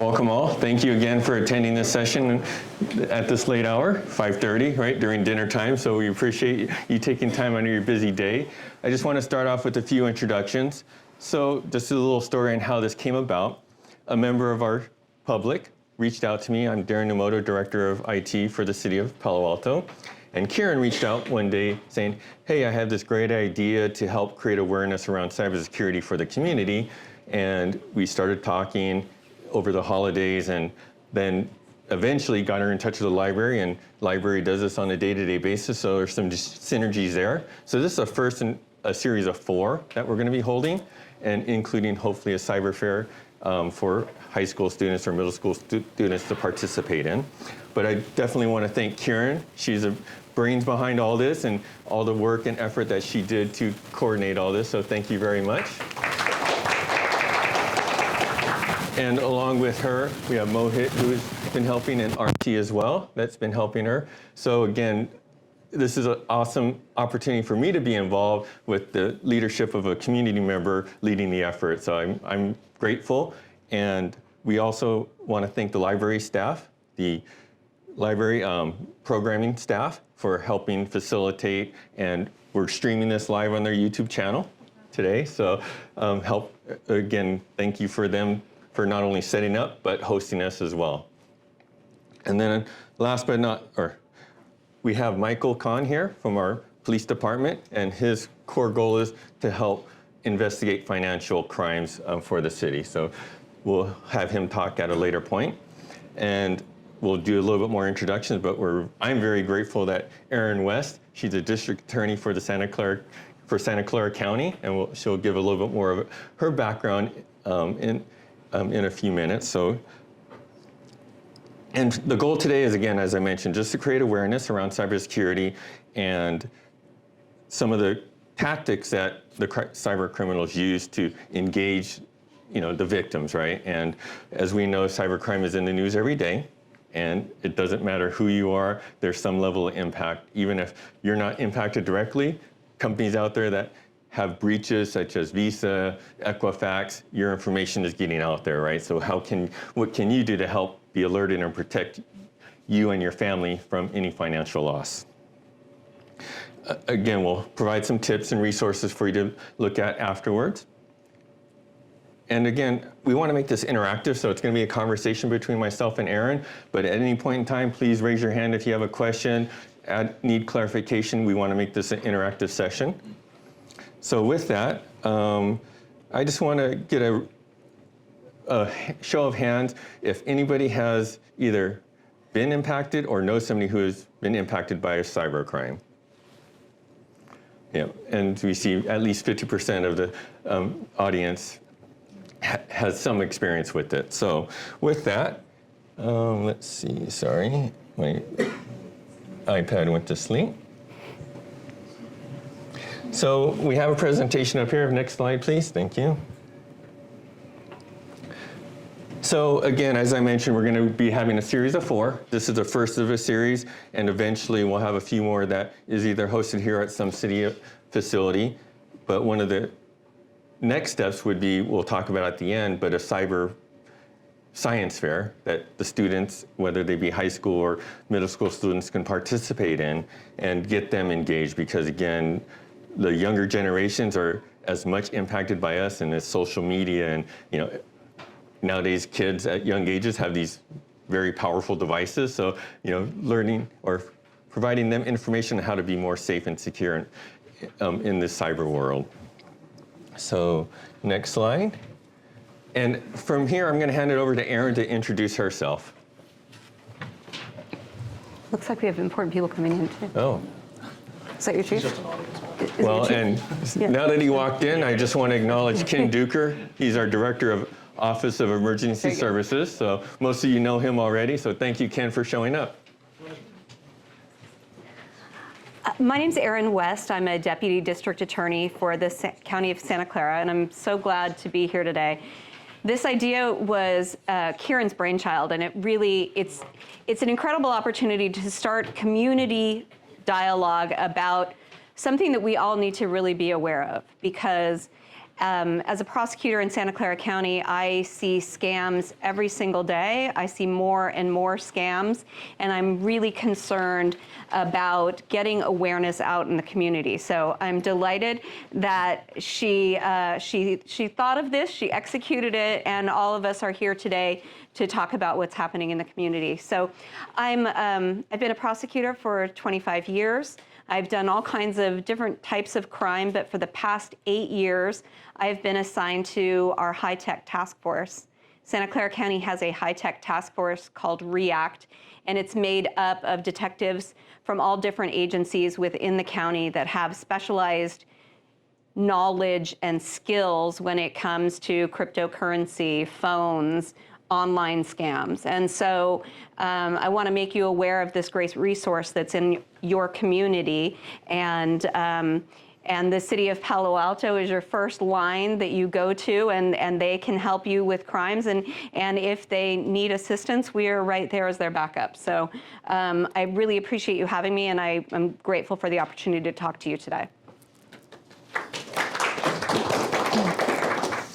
Welcome all. Thank you again for attending this session at this late hour, 5:30, right, during dinner time. So we appreciate you taking time out of your busy day. I just want to start off with a few introductions. So just a little story on how this came about. A member of our public reached out to me. I'm Darren Numoto, Director of IT for the City of Palo Alto. And Karen reached out one day saying, hey, I have this great idea to help create awareness around cybersecurity for the community. And we started talking over the holidays, and then eventually got her in touch with the library, and library does this on a day-to-day basis, so there's some synergies there. So this is the first in a series of 4 that we're gonna be holding, and including hopefully a cyber fair for high school students or middle school students to participate in. But I definitely wanna thank Karen. She's the brains behind all this and all the work and effort that she did to coordinate all this, so thank you very much. And along with her, we have Mohit, who's been helping, and RT as well, that's been helping her. So again, this is an awesome opportunity for me to be involved with the leadership of a community member leading the effort. So I'm grateful. And we also want to thank the library staff, the library programming staff for helping facilitate, and we're streaming this live on their YouTube channel today. So again, thank you for them for not only setting up, but hosting us as well. And then last but not, we have Michael Kahn here from our police department, and his core goal is to help investigate financial crimes for the city. So we'll have him talk at a later point, and we'll do a little bit more introductions, but I'm very grateful that Erin West, she's a district attorney for the Santa Clara County, and she'll give a little bit more of her background in a few minutes. And the goal today is, again, as I mentioned, just to create awareness around cybersecurity and some of the tactics that the cyber criminals use to engage, the victims, right? And as we know, cybercrime is in the news every day, and it doesn't matter who you are, there's some level of impact. Even if you're not impacted directly, companies out there that have breaches such as Visa, Equifax, your information is getting out there, right? So what can you do to help be alerted and protect you and your family from any financial loss? Again, we'll provide some tips and resources for you to look at afterwards. And again, we want to make this interactive, so it's going to be a conversation between myself and Erin, but at any point in time, please raise your hand if you have a question, need clarification. We want to make this an interactive session. So with that, I just want to get a show of hands if anybody has either been impacted or knows somebody who has been impacted by a cybercrime. Yeah, and we see at least 50% of the audience has some experience with it. So with that, let's see, sorry, my iPad went to sleep. So we have a presentation up here. Next slide, please. Thank you. So again, as I mentioned, we're going to be having a series of 4. This is the first of a series, and eventually we'll have a few more that is either hosted here at some city facility. But one of the next steps would be, we'll talk about at the end, but a cyber science fair that the students, whether they be high school or middle school students, can participate in and get them engaged, because again, the younger generations are as much impacted by us and this social media, and nowadays kids at young ages have these very powerful devices. So learning or providing them information on how to be more safe and secure in this cyber world. So next slide. And from here, I'm going to hand it over to Erin to introduce herself. Looks like we have important people coming in too. Oh. Is that your chief? Well, and now that he walked in, I just want to acknowledge Ken Duker. He's our Director of Office of Emergency Services. So most of you know him already. So thank you, Ken, for showing up. My name's Erin West. I'm a Deputy District Attorney for the County of Santa Clara, and I'm so glad to be here today. This idea was Kieran's brainchild, and it's an incredible opportunity to start community dialogue about something that we all need to really be aware of, because As a prosecutor in Santa Clara County, I see scams every single day. I see more and more scams, and I'm really concerned about getting awareness out in the community. So I'm delighted that she thought of this, she executed it, and all of us are here today to talk about what's happening in the community. So I've been a prosecutor for 25 years. I've done all kinds of different types of crime, but for the past 8 years, I've been assigned to our high-tech task force. Santa Clara County has a high-tech task force called REACT, and it's made up of detectives from all different agencies within the county that have specialized knowledge and skills when it comes to cryptocurrency, phones, online scams. And so I want to make you aware of this great resource that's in your community. And the City of Palo Alto is your first line that you go to, and they can help you with crimes. And if they need assistance, we are right there as their backup. So I really appreciate you having me, and I'm grateful for the opportunity to talk to you today.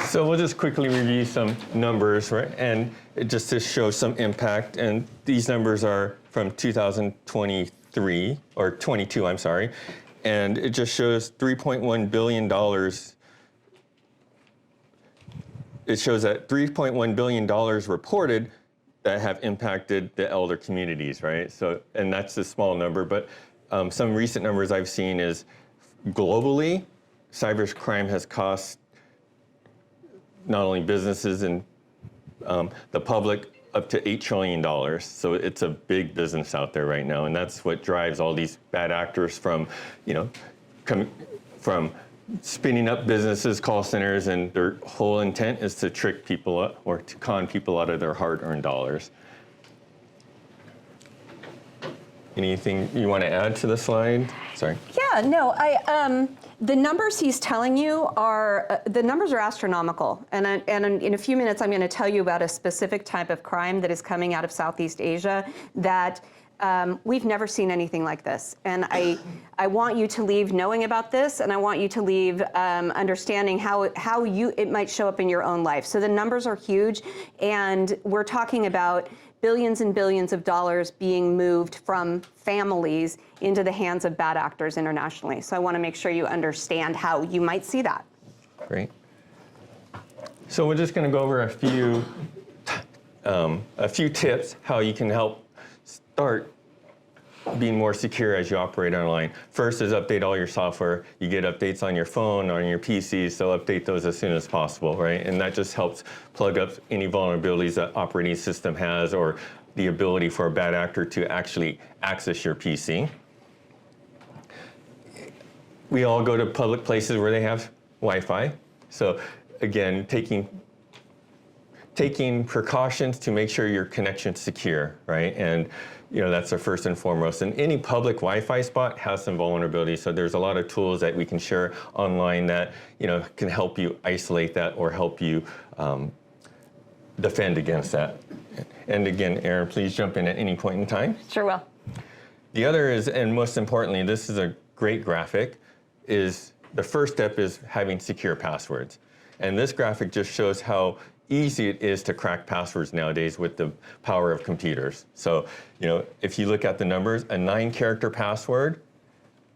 So we'll just quickly review some numbers, right? And just to show some impact. And these numbers are from 2023, or 22, I'm sorry. And it just shows $3.1 billion. It shows that $3.1 billion reported that have impacted the elder communities, right? So, and that's a small number, but some recent numbers I've seen is globally, cybercrime has cost not only businesses and the public up to $8 trillion. So it's a big business out there right now. And that's what drives all these bad actors from, from spinning up businesses, call centers, and their whole intent is to trick people up or to con people out of their hard-earned dollars. Anything you want to add to the slide? Sorry. Yeah, no, the numbers he's telling you are, the numbers are astronomical. And in a few minutes, I'm going to tell you about a specific type of crime that is coming out of Southeast Asia that we've never seen anything like this. And I want you to leave knowing about this, and I want you to leave understanding how it might show up in your own life. So the numbers are huge, and we're talking about billions and billions of dollars being moved from families into the hands of bad actors internationally. So I want to make sure you understand how you might see that. Great. So we're just going to go over a few tips how you can help start being more secure as you operate online. First is update all your software. You get updates on your phone, on your PC, so update those as soon as possible, right? And that just helps plug up any vulnerabilities that operating system has or the ability for a bad actor to actually access your PC. We all go to public places where they have Wi-Fi. So again, taking precautions to make sure your connection's secure, right? And that's the first and foremost. And any public Wi-Fi spot has some vulnerabilities. So there's a lot of tools that we can share online that can help you isolate that or help you defend against that. And again, Erin, please jump in at any point in time. Sure will. The other is, and most importantly, this is a great graphic, is the first step is having secure passwords. And this graphic just shows how easy it is to crack passwords nowadays with the power of computers. So, if you look at the numbers, a 9-character password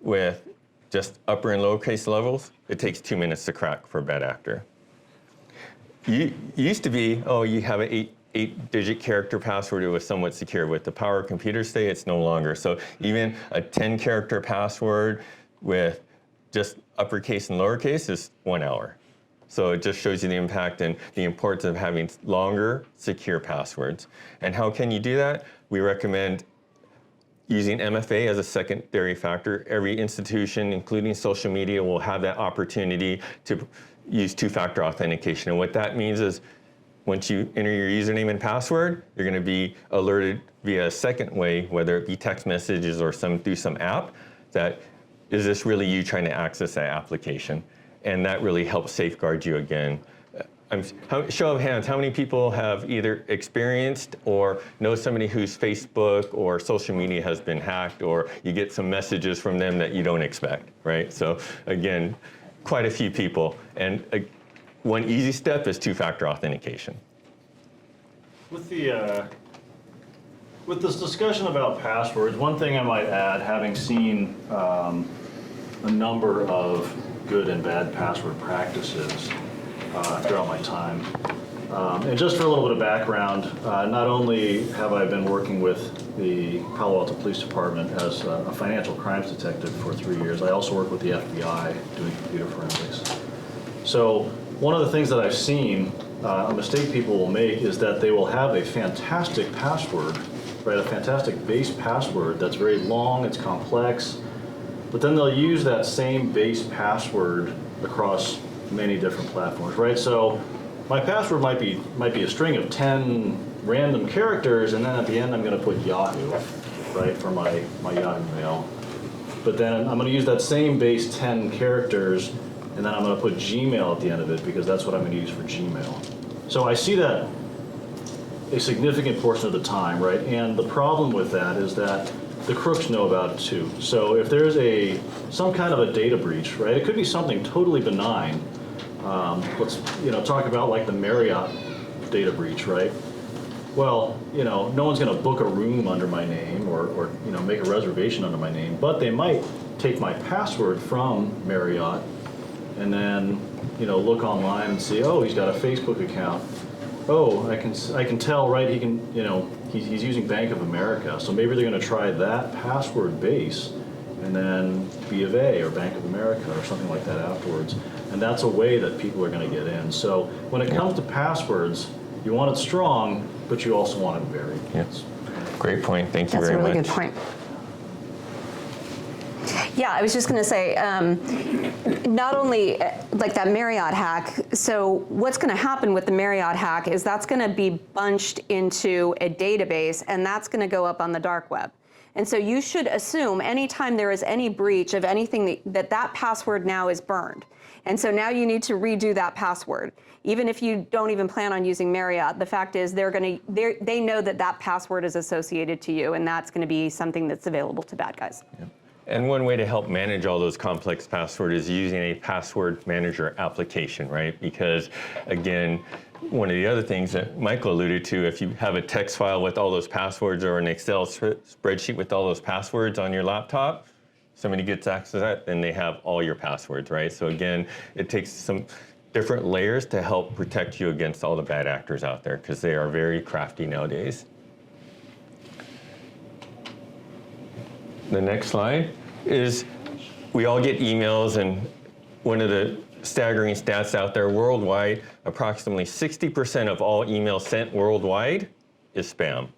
with just upper and lowercase levels, it takes 2 minutes to crack for a bad actor. You used to be, you have an 8-digit character password, it was somewhat secure. With the power of computers today, it's no longer. So even a 10-character password with just uppercase and lowercase is 1 hour. So it just shows you the impact and the importance of having longer, secure passwords. And how can you do that? We recommend using MFA as a secondary factor. Every institution, including social media, will have that opportunity to use two-factor authentication. And what that means is once you enter your username and password, you're going to be alerted via a second way, whether it be text messages or through some app, that is this really you trying to access that application? And that really helps safeguard you again. Show of hands, how many people have either experienced or know somebody whose Facebook or social media has been hacked, or you get some messages from them that you don't expect, right? So again, quite a few people. And one easy step is two-factor authentication. With this discussion about passwords, one thing I might add, having seen a number of good and bad password practices throughout my time, and just for a little bit of background, not only have I been working with the Palo Alto Police Department as a financial crimes detective for 3 years, I also work with the FBI doing computer forensics. So one of the things that I've seen, a mistake people will make is that they will have a fantastic password, right? A fantastic base password that's very long, it's complex, but then they'll use that same base password across many different platforms, right? So my password might be a string of 10 random characters, and then at the end I'm going to put Yahoo, right, for my Yahoo Mail. But then I'm going to use that same base 10 characters, and then I'm going to put Gmail at the end of it because that's what I'm going to use for Gmail. So I see that a significant portion of the time, right? And the problem with that is that the crooks know about it too. So if there's some kind of a data breach, right? It could be something totally benign. Let's talk about like the Marriott data breach, right? Well, no one's going to book a room under my name or make a reservation under my name, but they might take my password from Marriott and then look online and see, oh, he's got a Facebook account. Oh, I can tell, right? He can, he's using Bank of America, so maybe they're going to try that password base and then B of A or Bank of America or something like that afterwards. And that's a way that people are going to get in. So when it comes to passwords, you want it strong, but you also want it varied. Yes. Great point. Thank you very much. That's a really good point. Yeah, I was just going to say, not only like that Marriott hack, so what's going to happen with the Marriott hack is that's going to be bunched into a database, and that's going to go up on the dark web. And so you should assume anytime there is any breach of anything that password now is burned. And so now you need to redo that password. Even if you don't even plan on using Marriott, the fact is they know that password is associated to you, and that's going to be something that's available to bad guys. Yeah. And one way to help manage all those complex passwords is using a password manager application, right? Because again, one of the other things that Michael alluded to, if you have a text file with all those passwords or an Excel spreadsheet with all those passwords on your laptop, somebody gets access to that, then they have all your passwords, right? So again, it takes some different layers to help protect you against all the bad actors out there because they are very crafty nowadays. The next slide is we all get emails, and one of the staggering stats out there worldwide, approximately 60% of all emails sent worldwide is spam,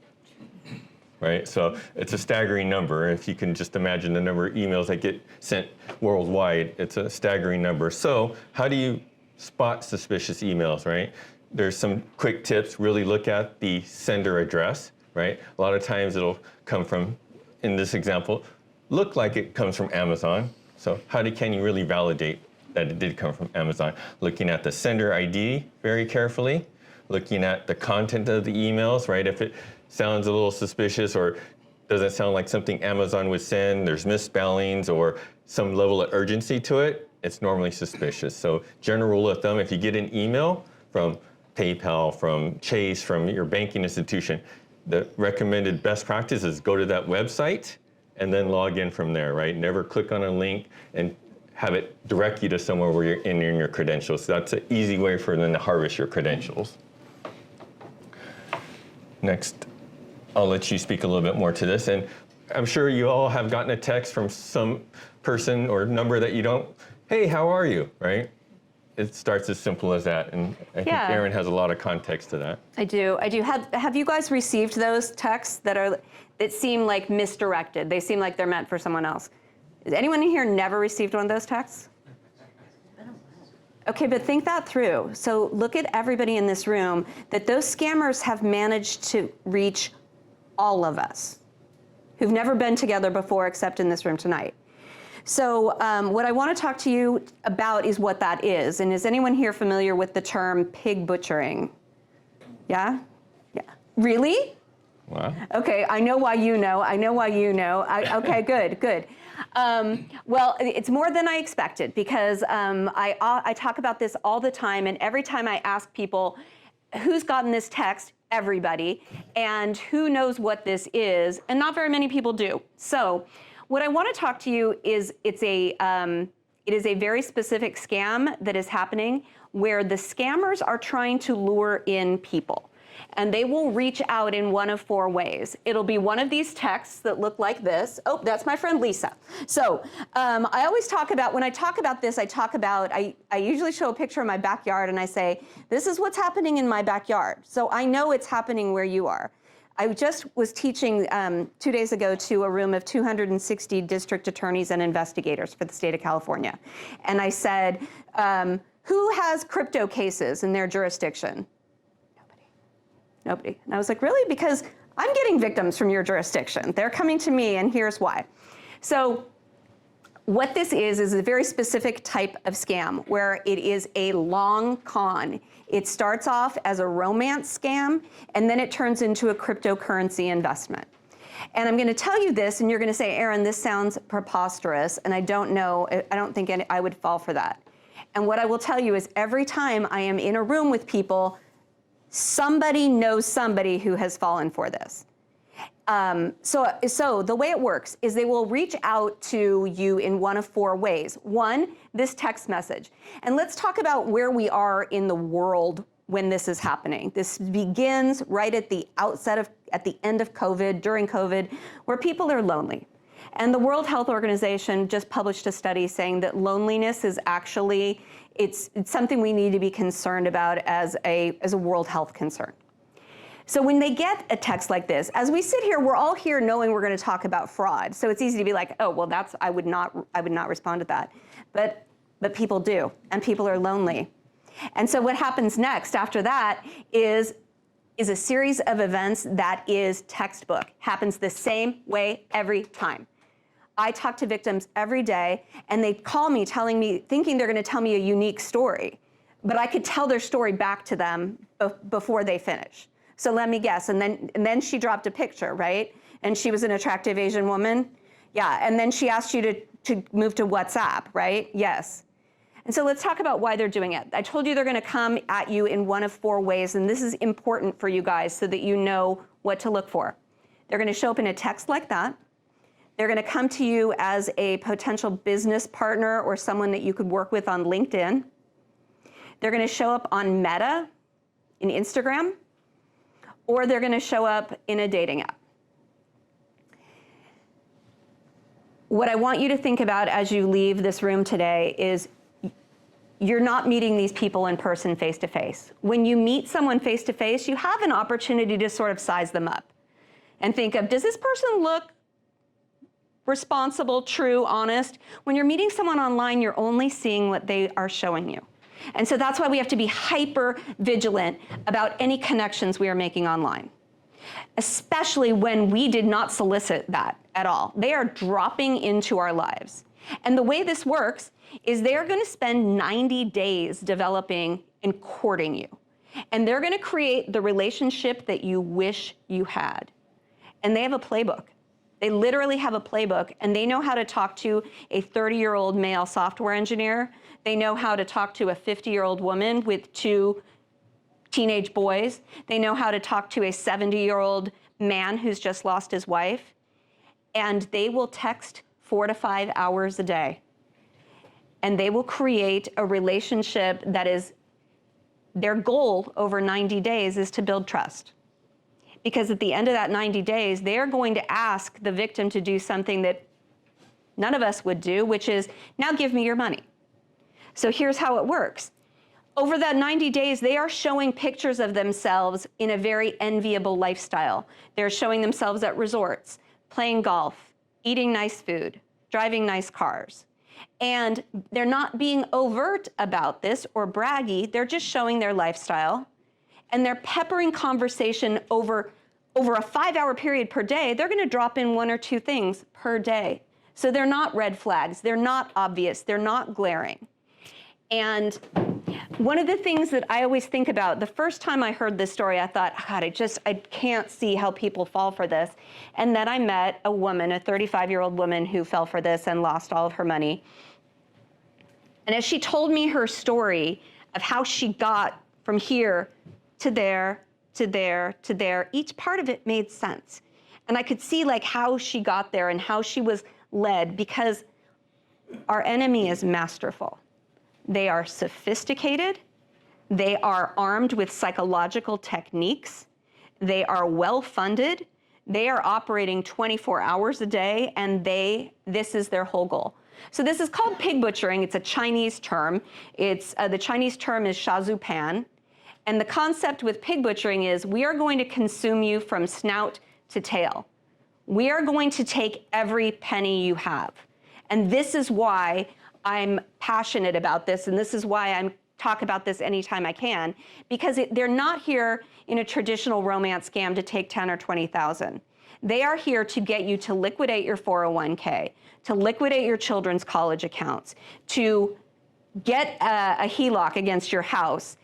right? So it's a staggering number. If you can just imagine the number of emails that get sent worldwide, it's a staggering number. So how do you spot suspicious emails, right? There's some quick tips. Really look at the sender address, right? A lot of times it'll come from, in this example, look like it comes from Amazon. So can you really validate that it did come from Amazon? Looking at the sender ID very carefully, looking at the content of the emails, right? If it sounds a little suspicious or doesn't sound like something Amazon would send, there's misspellings or some level of urgency to it, it's normally suspicious. So general rule of thumb, if you get an email from PayPal, from Chase, from your banking institution, the recommended best practice is go to that website and then log in from there, right? Never click on a link and have it direct you to somewhere where you're entering your credentials. So that's an easy way for them to harvest your credentials. Next, I'll let you speak a little bit more to this. And I'm sure you all have gotten a text from some person or number that you don't, hey, how are you, right? It starts as simple as that, and I think Erin has a lot of context to that. I do. Have you guys received those texts that seem like misdirected? They seem like they're meant for someone else. Has anyone in here never received one of those texts? Okay, but think that through. So look at everybody in this room, that those scammers have managed to reach all of us who've never been together before except in this room tonight. So what I want to talk to you about is what that is. And is anyone here familiar with the term pig butchering? Yeah? Yeah. Really? Wow. Okay, I know why you know. I know why you know. Okay, good. Well, it's more than I expected because I talk about this all the time, and every time I ask people, who's gotten this text? Everybody. And who knows what this is? And not very many people do. So what I want to talk to you is it is a very specific scam that is happening where the scammers are trying to lure in people. And they will reach out in one of 4 ways. It'll be one of these texts that look like this. Oh, that's my friend Lisa. So I always talk about, when I talk about this, I usually show a picture of my backyard and I say, this is what's happening in my backyard. So I know it's happening where you are. I just was teaching 2 days ago to a room of 260 district attorneys and investigators for the state of California. And I said, who has crypto cases in their jurisdiction? Nobody. And I was like, really? Because I'm getting victims from your jurisdiction. They're coming to me, and here's why. So what this is a very specific type of scam where it is a long con. It starts off as a romance scam, and then it turns into a cryptocurrency investment. And I'm going to tell you this, and you're going to say, Erin, this sounds preposterous, and I don't think I would fall for that. And what I will tell you is every time I am in a room with people, somebody knows somebody who has fallen for this. So the way it works is they will reach out to you in one of 4 ways. One, this text message. And let's talk about where we are in the world when this is happening. This begins right at the end of COVID, during COVID, where people are lonely. And the World Health Organization just published a study saying that loneliness is actually, it's something we need to be concerned about as a world health concern. So when they get a text like this, as we sit here, we're all here knowing we're going to talk about fraud. So it's easy to be like, oh, well, I would not respond to that. But people do, and people are lonely. And so what happens next after that is a series of events that is textbook, happens the same way every time. I talk to victims every day, and they call me thinking they're going to tell me a unique story, but I could tell their story back to them before they finish. So let me guess, and then she dropped a picture, right? And she was an attractive Asian woman? Yeah, and then she asked you to move to WhatsApp, right? Yes. And so let's talk about why they're doing it. I told you they're going to come at you in one of 4 ways, and this is important for you guys so that you know what to look for. They're going to show up in a text like that. They're going to come to you as a potential business partner or someone that you could work with on LinkedIn. They're going to show up on Meta, in Instagram, or they're going to show up in a dating app. What I want you to think about as you leave this room today is you're not meeting these people in person face-to-face. When you meet someone face-to-face, you have an opportunity to sort of size them up and think of, does this person look responsible, true, honest? When you're meeting someone online, you're only seeing what they are showing you. And so that's why we have to be hyper vigilant about any connections we are making online, especially when we did not solicit that at all. They are dropping into our lives. And the way this works is they're going to spend 90 days developing and courting you. And they're going to create the relationship that you wish you had. And they have a playbook. They literally have a playbook, and they know how to talk to a 30-year-old male software engineer. They know how to talk to a 50-year-old woman with 2 teenage boys. They know how to talk to a 70-year-old man who's just lost his wife. And they will text 4 to 5 hours a day. And they will create a relationship that is, their goal over 90 days is to build trust. Because at the end of that 90 days, they are going to ask the victim to do something that none of us would do, which is, now give me your money. So here's how it works. Over that 90 days, they are showing pictures of themselves in a very enviable lifestyle. They're showing themselves at resorts, playing golf, eating nice food, driving nice cars. And they're not being overt about this or braggy, they're just showing their lifestyle. And they're peppering conversation over a 5-hour period per day. They're going to drop in 1 or 2 things per day. So they're not red flags. They're not obvious. They're not glaring. And One of the things that I always think about, the first time I heard this story, I thought, God, I can't see how people fall for this. And then I met a woman, a 35-year-old woman who fell for this and lost all of her money. And as she told me her story of how she got from here to there, to there, to there, each part of it made sense. And I could see like how she got there and how she was led, because our enemy is masterful. They are sophisticated. They are armed with psychological techniques. They are well-funded. They are operating 24 hours a day, and this is their whole goal. So this is called pig butchering. It's a Chinese term. The Chinese term is shazupan. And the concept with pig butchering is we are going to consume you from snout to tail. We are going to take every penny you have. And this is why I'm passionate about this, and this is why I talk about this anytime I can, because they're not here in a traditional romance scam to take 10 or 20,000. They are here to get you to liquidate your 401k, to liquidate your children's college accounts, to get a HELOC against your house.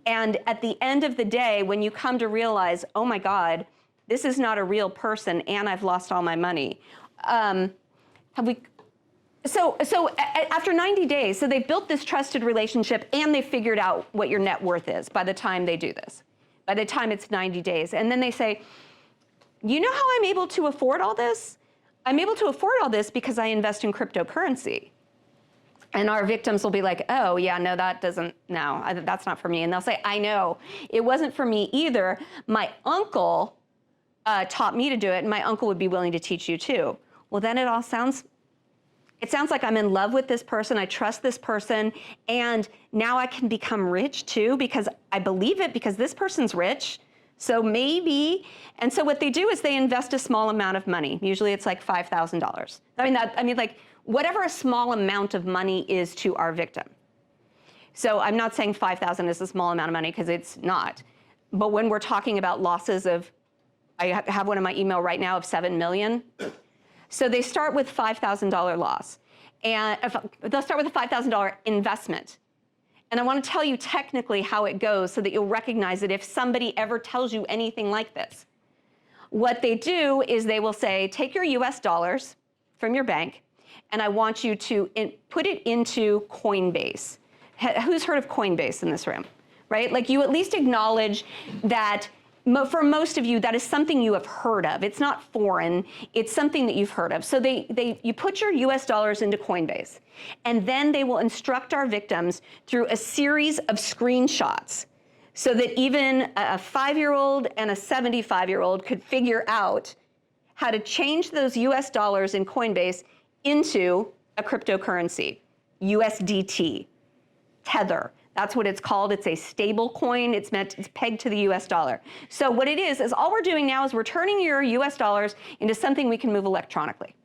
And at the end of the day, when you come to realize, oh my God, this is not a real person and I've lost all my money. So after 90 days, so they've built this trusted relationship and they've figured out what your net worth is by the time they do this, by the time it's 90 days. And then they say, you know how I'm able to afford all this? I'm able to afford all this because I invest in cryptocurrency. And our victims will be like, oh yeah, no, that's not for me. And they'll say, I know, it wasn't for me either. My uncle taught me to do it, and my uncle would be willing to teach you too. Well, then it sounds like I'm in love with this person, I trust this person, and now I can become rich too because I believe it because this person's rich, so maybe. And so what they do is they invest a small amount of money. Usually it's like $5,000. Like whatever a small amount of money is to our victim. So I'm not saying 5,000 is a small amount of money because it's not. But when we're talking about losses of, I have one in my email right now of 7 million. So they start with $5,000 loss, and they'll start with a $5,000 investment. And I want to tell you technically how it goes so that you'll recognize it if somebody ever tells you anything like this. What they do is they will say, take your US dollars from your bank, and I want you to put it into Coinbase. Who's heard of Coinbase in this room, right? Like you at least acknowledge that for most of you, that is something you have heard of. It's not foreign, it's something that you've heard of. So you put your US dollars into Coinbase, and then they will instruct our victims through a series of screenshots so that even a 5-year-old and a 75-year-old could figure out how to change those US dollars in Coinbase into a cryptocurrency, USDT, Tether. That's what it's called. It's a stable coin. It's pegged to the US dollar. So what it is all we're doing now is we're turning your US dollars into something we can move electronically.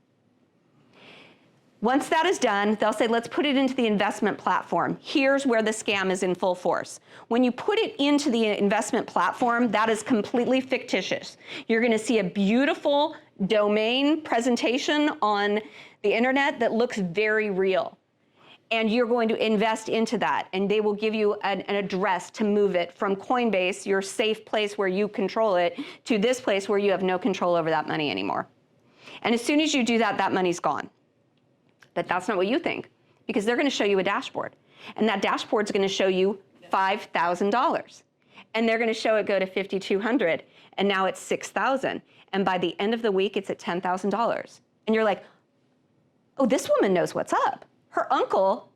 Once that is done, they'll say, let's put it into the investment platform. Here's where the scam is in full force. When you put it into the investment platform, that is completely fictitious. You're going to see a beautiful domain presentation on the internet that looks very real. And you're going to invest into that, and they will give you an address to move it from Coinbase, your safe place where you control it, to this place where you have no control over that money anymore. And as soon as you do that, that money's gone. But that's not what you think, because they're going to show you a dashboard, and that dashboard's going to show you $5,000, and they're going to show it go to $5,200, and now it's $6,000, and by the end of the week, it's at $10,000. And you're like, oh, this woman knows what's up. Her uncle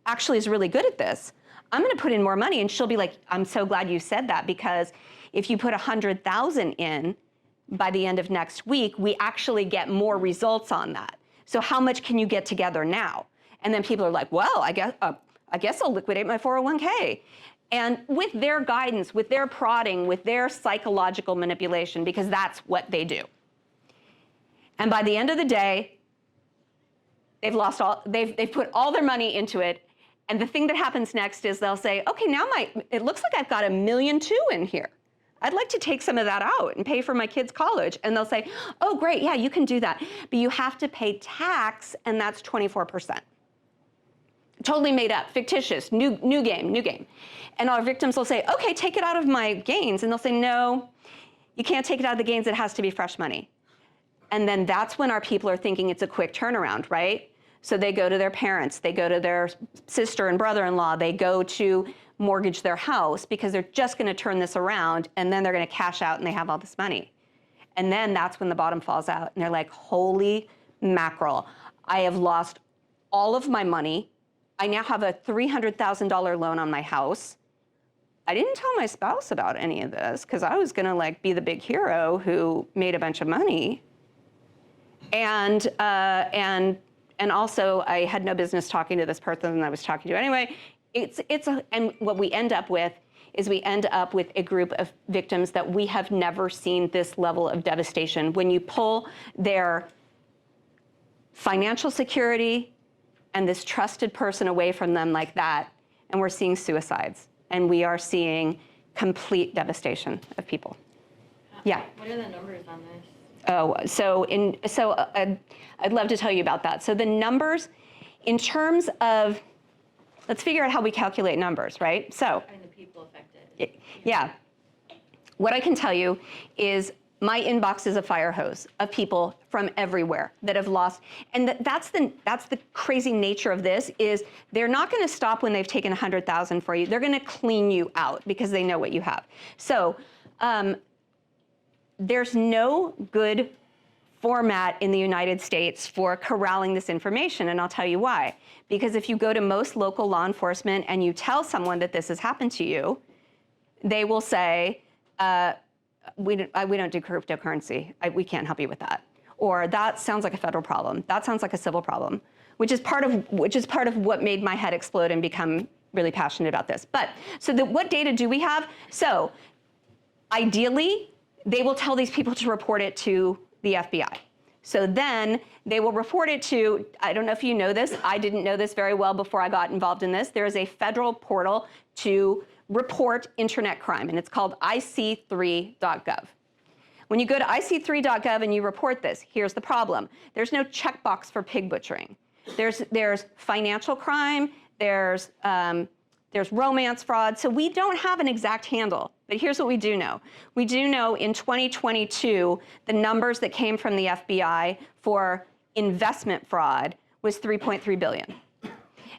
actually is really good at this. I'm going to put in more money. And she'll be like, I'm so glad you said that, because if you put 100,000 in by the end of next week, we actually get more results on that. So how much can you get together now? And then people are like, well, I guess I'll liquidate my 401k. And with their guidance, with their prodding, with their psychological manipulation, because that's what they do. And by the end of the day, they've put all their money into it, and the thing that happens next is they'll say, okay, now it looks like I've got $1.2 million in here. I'd like to take some of that out and pay for my kids' college. And they'll say, oh, great, yeah, you can do that, but you have to pay tax, and that's 24%. totally made up, fictitious, new game. And our victims will say, okay, take it out of my gains. And they'll say, no, you can't take it out of the gains, it has to be fresh money. And then that's when our people are thinking it's a quick turnaround, right? So they go to their parents, they go to their sister and brother-in-law, they go to mortgage their house because they're just gonna turn this around and then they're gonna cash out and they have all this money. And then that's when the bottom falls out and they're like, holy mackerel, I have lost all of my money. I now have a $300,000 loan on my house. I didn't tell my spouse about any of this because I was gonna like be the big hero who made a bunch of money. And also I had no business talking to this person that I was talking to anyway. And what we end up with is we end up with a group of victims that we have never seen this level of devastation. When you pull their financial security and this trusted person away from them like that, and we're seeing suicides, and we are seeing complete devastation of people. Yeah. What are the numbers on this? Oh, I'd love to tell you about that. So the numbers, in terms of, let's figure out how we calculate numbers, right? So. And the people affected. Yeah. What I can tell you is my inbox is a fire hose of people from everywhere that have lost. And that's the crazy nature of this is they're not gonna stop when they've taken 100,000 for you. They're gonna clean you out because they know what you have. So there's no good format in the United States for corralling this information, and I'll tell you why. Because if you go to most local law enforcement and you tell someone that this has happened to you, they will say, we don't do cryptocurrency. We can't help you with that. Or that sounds like a federal problem. That sounds like a civil problem, which is part of what made my head explode and become really passionate about this. But so what data do we have? So ideally, they will tell these people to report it to the FBI. So then they will report it to, I don't know if you know this, I didn't know this very well before I got involved in this. There is a federal portal to report internet crime, and it's called ic3.gov. When you go to ic3.gov and you report this, here's the problem. There's no checkbox for pig butchering. There's financial crime, there's romance fraud, so we don't have an exact handle. But here's what we do know. We do know in 2022, the numbers that came from the FBI for investment fraud was 3.3 billion.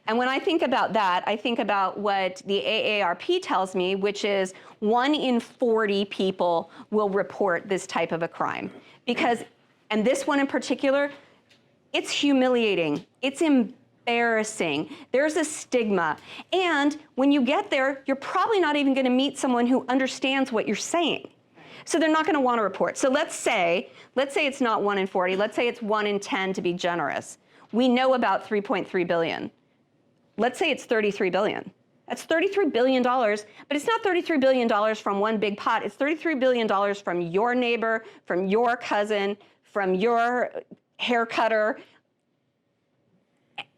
And when I think about that, I think about what the AARP tells me, which is 1 in 40 people will report this type of a crime. Because, and this one in particular, it's humiliating, it's embarrassing, there's a stigma. And when you get there, you're probably not even gonna meet someone who understands what you're saying. So they're not gonna wanna report. So let's say it's not 1 in 40, let's say it's 1 in 10 to be generous. We know about 3.3 billion. Let's say it's 33 billion. That's $33 billion, but it's not $33 billion from one big pot. It's $33 billion from your neighbor, from your cousin, from your hair cutter.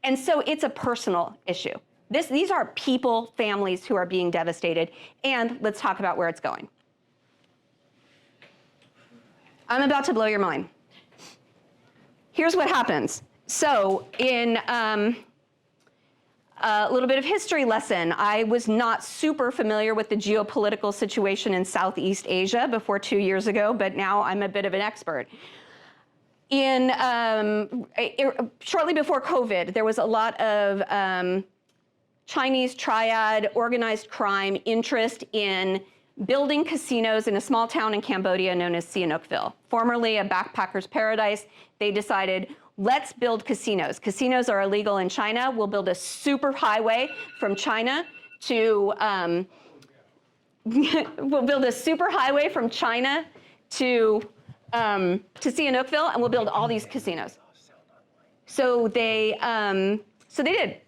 And so it's a personal issue. These are people, families who are being devastated. And let's talk about where it's going. I'm about to blow your mind. Here's what happens. So in a little bit of history lesson. I was not super familiar with the geopolitical situation in Southeast Asia before 2 years ago, but now I'm a bit of an expert. Shortly before COVID, there was a lot of Chinese triad organized crime interest in building casinos in a small town in Cambodia known as Sihanoukville. Formerly a backpacker's paradise, they decided, let's build casinos. Casinos are illegal in China. We'll build a super highway from China to, Sihanoukville, and we'll build all these casinos. So they did.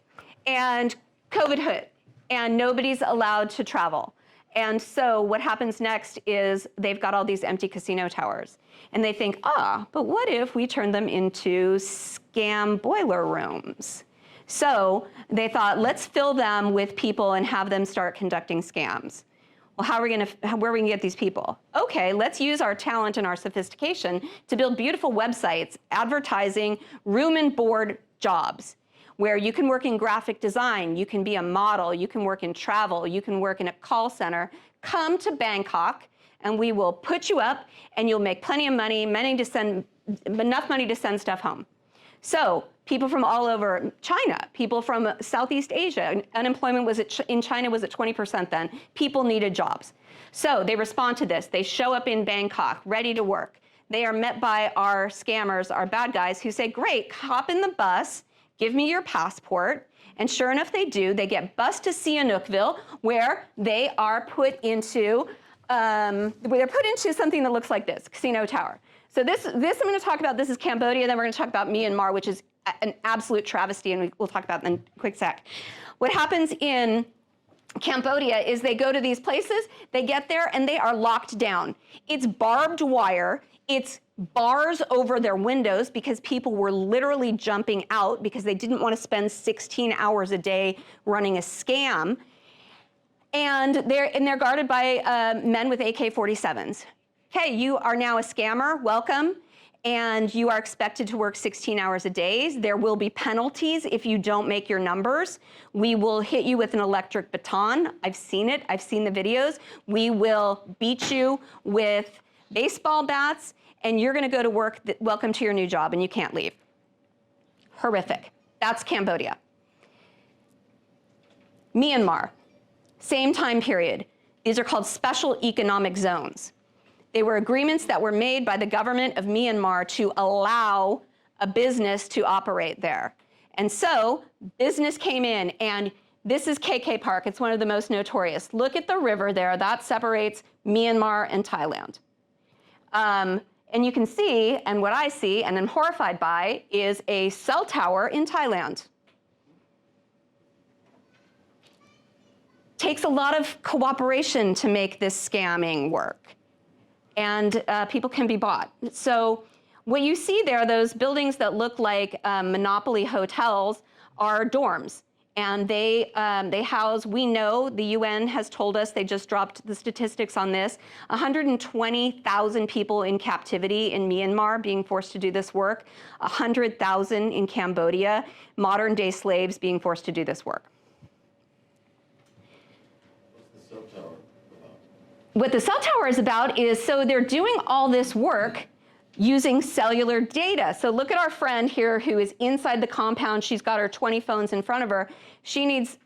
And COVID hit, and nobody's allowed to travel. And so what happens next is they've got all these empty casino towers. And they think, but what if we turn them into scam boiler rooms? So they thought, let's fill them with people and have them start conducting scams. Well, where are we gonna get these people? Okay, let's use our talent and our sophistication to build beautiful websites, advertising, room and board jobs. where you can work in graphic design, you can be a model, you can work in travel, you can work in a call center. Come to Bangkok and we will put you up and you'll make plenty of money, enough money to send stuff home. So people from all over China, people from Southeast Asia, unemployment was in China was at 20% then. People needed jobs. So they respond to this. They show up in Bangkok, ready to work. They are met by our scammers, our bad guys, who say, great, hop in the bus, give me your passport. And sure enough, they do. They get bused to Sihanoukville, where they are put into something that looks like this, Casino Tower. So this I'm going to talk about. This is Cambodia. Then we're going to talk about Myanmar, which is an absolute travesty, and we'll talk about that in a quick sec. What happens in Cambodia is they go to these places, they get there, and they are locked down. It's barbed wire. It's bars over their windows because people were literally jumping out because they didn't want to spend 16 hours a day running a scam. And they're guarded by men with AK-47s. Okay, you are now a scammer, welcome. And you are expected to work 16 hours a day. There will be penalties if you don't make your numbers. We will hit you with an electric baton. I've seen it, I've seen the videos. We will beat you with baseball bats, and you're gonna go to work, welcome to your new job, and you can't leave. Horrific. That's Cambodia. Myanmar, same time period. These are called special economic zones. They were agreements that were made by the government of Myanmar to allow a business to operate there. And so business came in, and this is KK Park. It's one of the most notorious. Look at the river there. That separates Myanmar and Thailand. And you can see, and what I see, and I'm horrified by, is a cell tower in Thailand. Takes a lot of cooperation to make this scamming work. And people can be bought. So what you see there, those buildings that look like monopoly hotels, are dorms. And they house, we know, the UN has told us, they just dropped the statistics on this, 120,000 people in captivity in Myanmar being forced to do this work, 100,000 in Cambodia, modern day slaves being forced to do this work. What the cell tower is about is, so they're doing all this work using cellular data. So look at our friend here who is inside the compound. She's got her 20 phones in front of her. She needs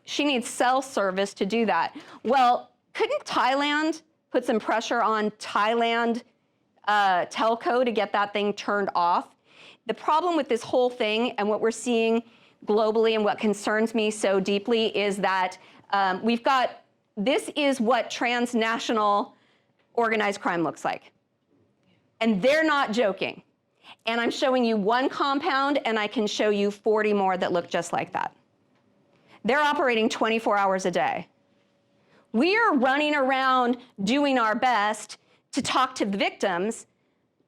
cell service to do that. Well, couldn't Thailand put some pressure on Thailand telco to get that thing turned off? The problem with this whole thing, and what we're seeing globally and what concerns me so deeply, is that this is what transnational organized crime looks like. And they're not joking. And I'm showing you one compound, and I can show you 40 more that look just like that. They're operating 24 hours a day. We are running around doing our best to talk to the victims,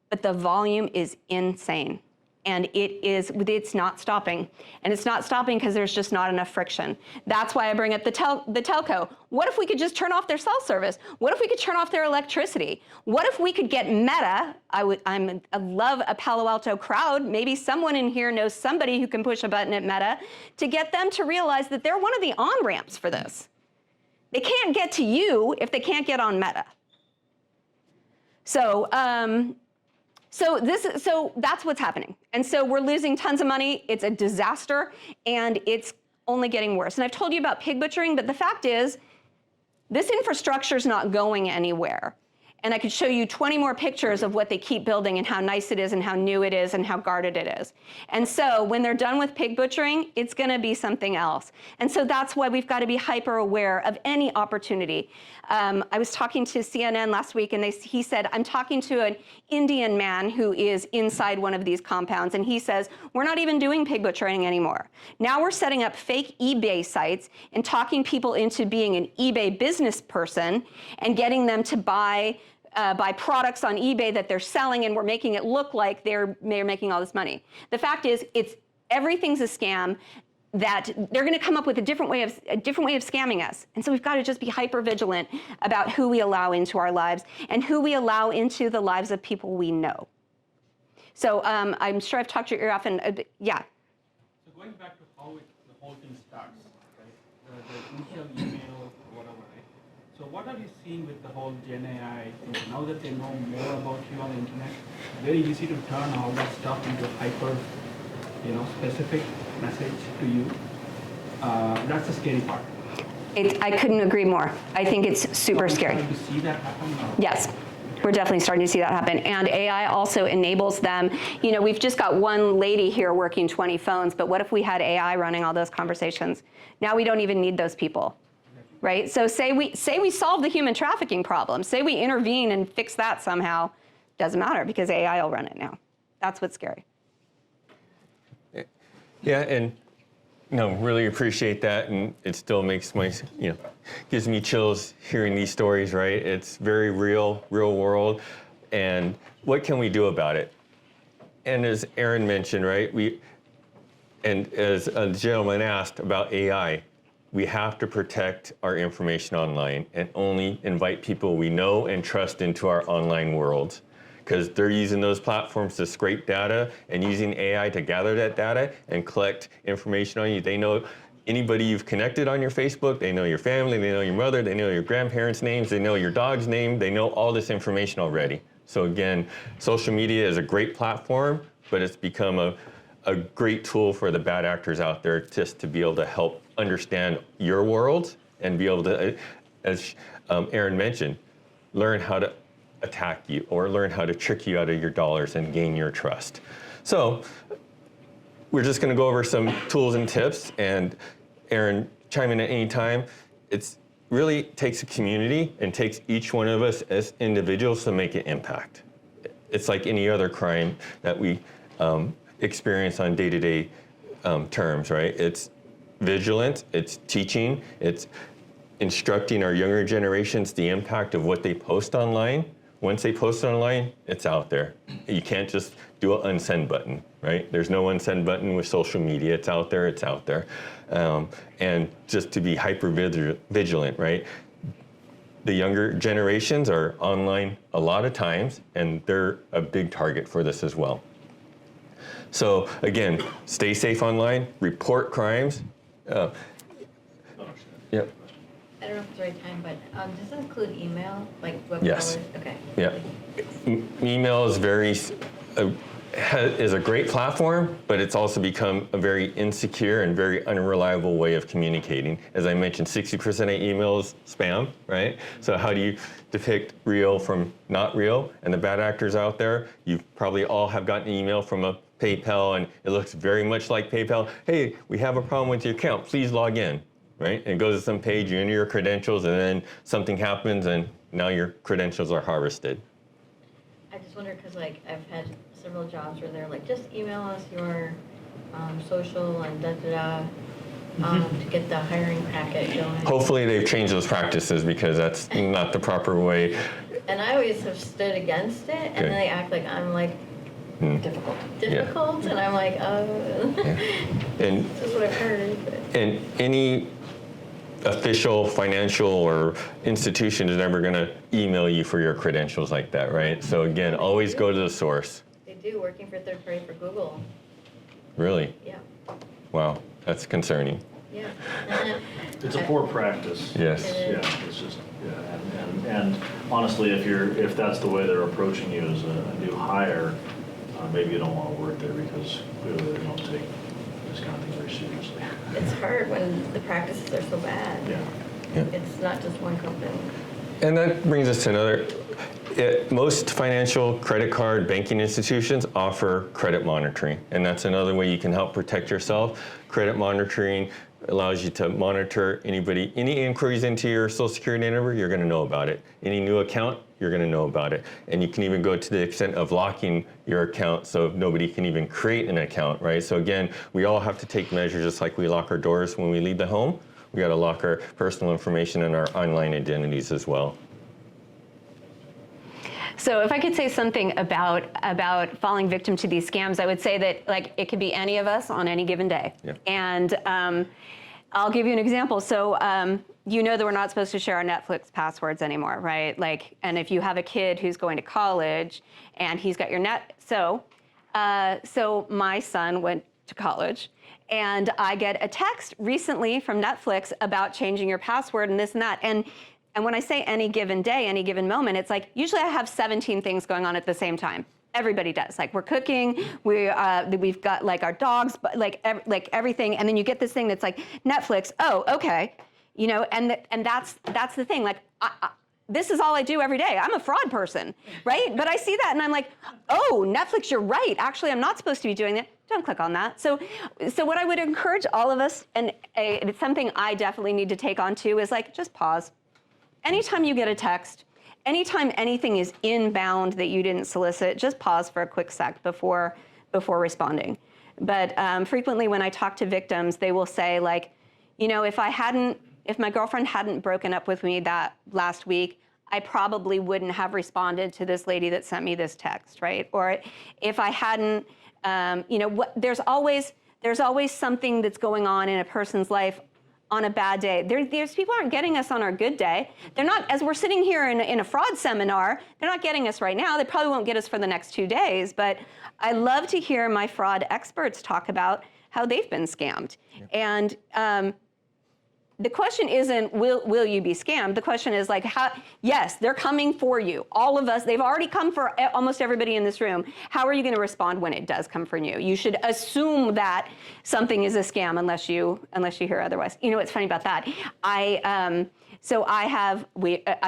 but the volume is insane. And it's not stopping. And it's not stopping because there's just not enough friction. That's why I bring up the telco. What if we could just turn off their cell service? What if we could turn off their electricity? What if we could get Meta? I love a Palo Alto crowd. Maybe someone in here knows somebody who can push a button at Meta to get them to realize that they're one of the on-ramps for this. They can't get to you if they can't get on Meta. So that's what's happening. And so we're losing tons of money. It's a disaster, and it's only getting worse. And I've told you about pig butchering, but the fact is, this infrastructure is not going anywhere. And I could show you 20 more pictures of what they keep building and how nice it is and how new it is and how guarded it is. And so when they're done with pig butchering, it's gonna be something else. And so that's why we've got to be hyper aware of any opportunity. I was talking to CNN last week, and he said, I'm talking to an Indian man who is inside one of these compounds, and he says, we're not even doing pig butchering anymore. Now we're setting up fake eBay sites and talking people into being an eBay business person and getting them to buy products on eBay that they're selling, and we're making it look like they're making all this money. The fact is, everything's a scam. That they're going to come up with a different way of scamming us. And so we've got to just be hyper vigilant about who we allow into our lives and who we allow into the lives of people we know. So I'm sure I've talked your ear off, and yeah. So going back to how it whole thing starts, right? The initial email, whatever, right? So what are you seeing with the whole Gen AI thing? Now that they know more about you on the internet, very easy to turn all that stuff into hyper, specific message to you. That's the scary part. I couldn't agree more. I think it's super scary. Are you starting to see that happen? Or? Yes. We're definitely starting to see that happen. And AI also enables them. We've just got one lady here working 20 phones, but what if we had AI running all those conversations? Now we don't even need those people, right? So say we solve the human trafficking problem, say we intervene and fix that somehow, doesn't matter because AI will run it now. That's what's scary. Yeah, and really appreciate that, and it still makes gives me chills hearing these stories, right? It's very real world, and what can we do about it? And as Erin mentioned, right, and as a gentleman asked about AI, we have to protect our information online and only invite people we know and trust into our online worlds, because they're using those platforms to scrape data and using AI to gather that data and collect information on you. They know anybody you've connected on your Facebook, they know your family, they know your mother, they know your grandparents' names, they know your dog's name, they know all this information already. So again, social media is a great platform, but it's become a great tool for the bad actors out there just to be able to help understand your world and be able to, as Erin mentioned, learn how to attack you or learn how to trick you out of your dollars and gain your trust. So we're just going to go over some tools and tips, and Erin, chime in at any time. It's really takes a community and takes each one of us as individuals to make an impact. It's like any other crime that we experience on day-to-day terms, right? It's vigilance, it's teaching, it's instructing our younger generations the impact of what they post online. Once they post it online, it's out there. You can't just do an unsend button, right? There's no unsend button with social media. It's out there, it's out there. And just to be hyper vigilant, right? The younger generations are online a lot of times, and they're a big target for this as well. So again, stay safe online, report crimes. Yep. I don't know if it's the right time, but does that include email, like web Yes. crawlers? Okay. Yeah. Email is is a great platform, but it's also become a very insecure and very unreliable way of communicating. As I mentioned, 60% of emails spam, right? So how do you depict real from not real? And the bad actors out there, you probably all have gotten an email from a PayPal, and it looks very much like PayPal. Hey, we have a problem with your account. Please log in, right? And it goes to some page, you enter your credentials, and then something happens, and now your credentials are harvested. I just wonder because I've had several jobs where they're like, just email us your social and to get the hiring packet going. Hopefully they've changed those practices, because that's not the proper way. And I always have stood against it, and then they act like I'm like difficult, and I'm like, And this is what I've heard. And any official financial or institution is never going to email you for your credentials like that, right? So again, always go to the source. They do, working for third party for Google. Really? Yeah. Wow, that's concerning. Yeah. It's a poor practice. Yes. Yeah, it's just, and honestly, if that's the way they're approaching you as a new hire, maybe you don't want to work there, because clearly they don't take this kind of thing very seriously. It's hard when the practices are so bad. Yeah. It's not just one company. And that brings us to another. Most financial, credit card, banking institutions offer credit monitoring, and that's another way you can help protect yourself. Credit monitoring allows you to monitor any inquiries into your Social Security number, you're going to know about it. Any new account, you're going to know about it. And you can even go to the extent of locking your account so nobody can even create an account, right? So again, we all have to take measures, just like we lock our doors when we leave the home. We got to lock our personal information and our online identities as well. So if I could say something about falling victim to these scams, I would say that it could be any of us on any given day. Yeah. And I'll give you an example. So you know that we're not supposed to share our Netflix passwords anymore, right? And if you have a kid who's going to college and he's got your so my son went to college. And I get a text recently from Netflix about changing your password and this and that. And when I say any given day, any given moment, it's like, usually I have 17 things going on at the same time. Everybody does. Like, we're cooking, we've got like our dogs, like everything. And then you get this thing that's like, Netflix, oh, okay. You know, and that's the thing. Like, this is all I do every day. I'm a fraud person, right? But I see that and I'm like, oh, Netflix, you're right. Actually, I'm not supposed to be doing that. Don't click on that. So what I would encourage all of us, and it's something I definitely need to take on too, is like, just pause. Anytime you get a text, anytime anything is inbound that you didn't solicit, just pause for a quick sec before responding. But frequently when I talk to victims, they will say like, you know, if my girlfriend hadn't broken up with me that last week, I probably wouldn't have responded to this lady that sent me this text, right? Or if I hadn't, you know, there's always something that's going on in a person's life on a bad day. There's people aren't getting us on our good day. They're not, as we're sitting here in a fraud seminar, they're not getting us right now. They probably won't get us for the next 2 days, but I love to hear my fraud experts talk about how they've been scammed. Yep. And the question isn't, will you be scammed? The question is like, yes, they're coming for you. All of us, they've already come for almost everybody in this room. How are you gonna respond when it does come for you? You should assume that something is a scam unless you hear otherwise. You know what's funny about that? I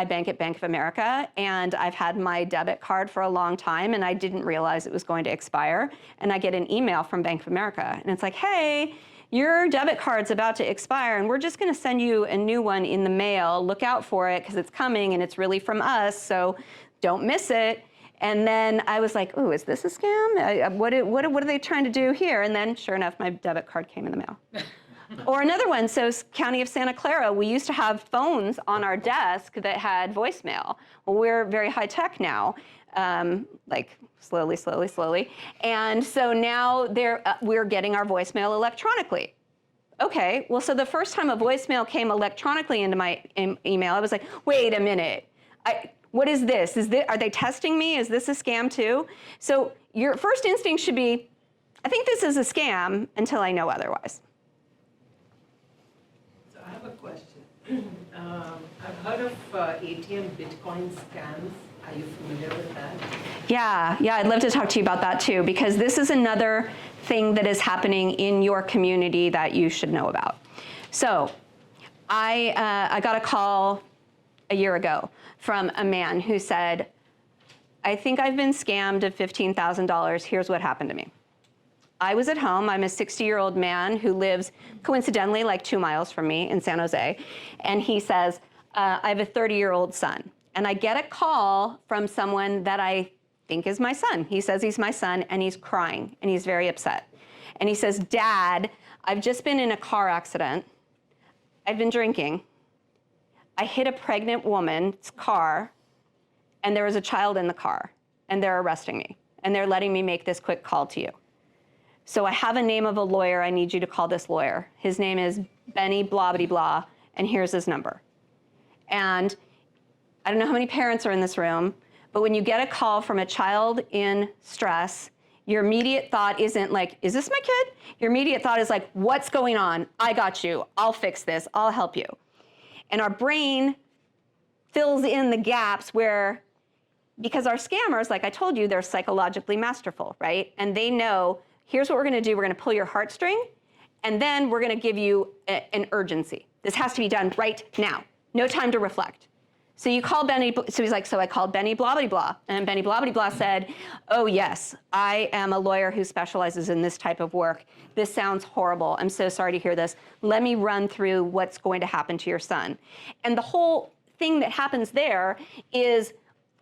bank at Bank of America, and I've had my debit card for a long time, and I didn't realize it was going to expire. And I get an email from Bank of America, and it's like, hey, your debit card's about to expire, and we're just gonna send you a new one in the mail. Look out for it, because it's coming, and it's really from us, so don't miss it. And then I was like, ooh, is this a scam? What are they trying to do here? And then, sure enough, my debit card came in the mail. Or another one, so County of Santa Clara, we used to have phones on our desk that had voicemail. Well, we're very high tech now, like slowly. And so now we're getting our voicemail electronically. Okay, well, so the first time a voicemail came electronically into my email, I was like, wait a minute. What is this? Are they testing me? Is this a scam too? So your first instinct should be, I think this is a scam until I know otherwise. So I have a question. I've heard of ATM Bitcoin scams. Are you familiar with that? Yeah, I'd love to talk to you about that too, because this is another thing that is happening in your community that you should know about. So I got a call a year ago from a man who said, I think I've been scammed of $15,000. Here's what happened to me. I was at home. I'm a 60-year-old man who lives coincidentally like 2 miles from me in San Jose. And he says, I have a 30-year-old son. And I get a call from someone that I think is my son. He says he's my son, and he's crying, and he's very upset. And he says, Dad, I've just been in a car accident. I've been drinking. I hit a pregnant woman's car, and there was a child in the car, and they're arresting me, and they're letting me make this quick call to you. So I have a name of a lawyer. I need you to call this lawyer. His name is Benny blah, blah, blah, and here's his number. And I don't know how many parents are in this room, but when you get a call from a child in stress, your immediate thought isn't like, is this my kid? Your immediate thought is like, what's going on? I got you. I'll fix this. I'll help you. And our brain fills in the gaps where, because our scammers, like I told you, they're psychologically masterful, right? And they know, here's what we're gonna do. We're gonna pull your heartstring, and then we're gonna give you an urgency. This has to be done right now. No time to reflect. So you call Benny, so he's like, so I called Benny blah, blah, blah. And Benny blah, blah, blah said, oh yes, I am a lawyer who specializes in this type of work. This sounds horrible. I'm so sorry to hear this. Let me run through what's going to happen to your son. And the whole thing that happens there is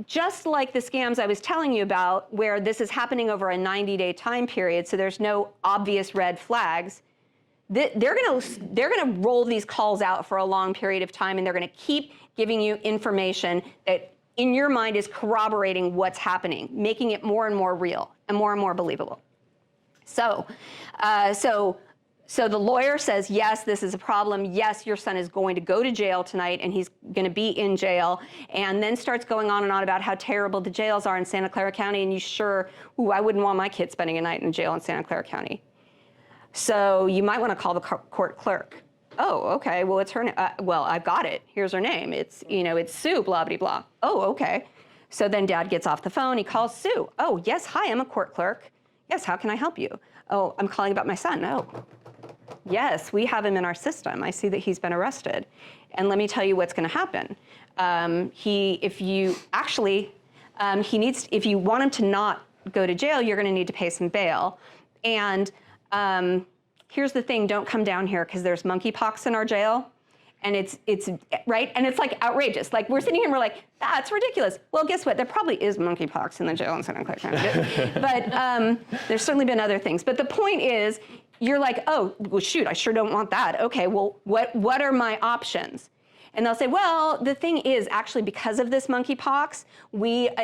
just like the scams I was telling you about, where this is happening over a 90-day time period, so there's no obvious red flags. They're gonna roll these calls out for a long period of time, and they're gonna keep giving you information that in your mind is corroborating what's happening, making it more and more real and more believable. So the lawyer says, yes, this is a problem. Yes, your son is going to go to jail tonight, and he's gonna be in jail, and then starts going on and on about how terrible the jails are in Santa Clara County, and I wouldn't want my kid spending a night in jail in Santa Clara County. So you might want to call the court clerk. Oh, okay. Well, it's her. Well, I've got it. Here's her name. It's it's Sue. Blah blah blah. Oh, okay. So then Dad gets off the phone. He calls Sue. Oh, yes. Hi, I'm a court clerk. Yes. How can I help you? Oh, I'm calling about my son. Oh, yes. We have him in our system. I see that he's been arrested. And let me tell you what's going to happen. If you want him to not go to jail, you're going to need to pay some bail. And here's the thing, don't come down here because there's monkeypox in our jail. And it's right, and it's like outrageous. Like we're sitting here and we're like, that's ridiculous. Well, guess what? There probably is monkeypox in the jail in Santa Clara County. But there's certainly been other things. But the point is, you're like, oh, well, shoot, I sure don't want that. Okay, well, what are my options? And they'll say, well, the thing is, actually, because of this monkeypox,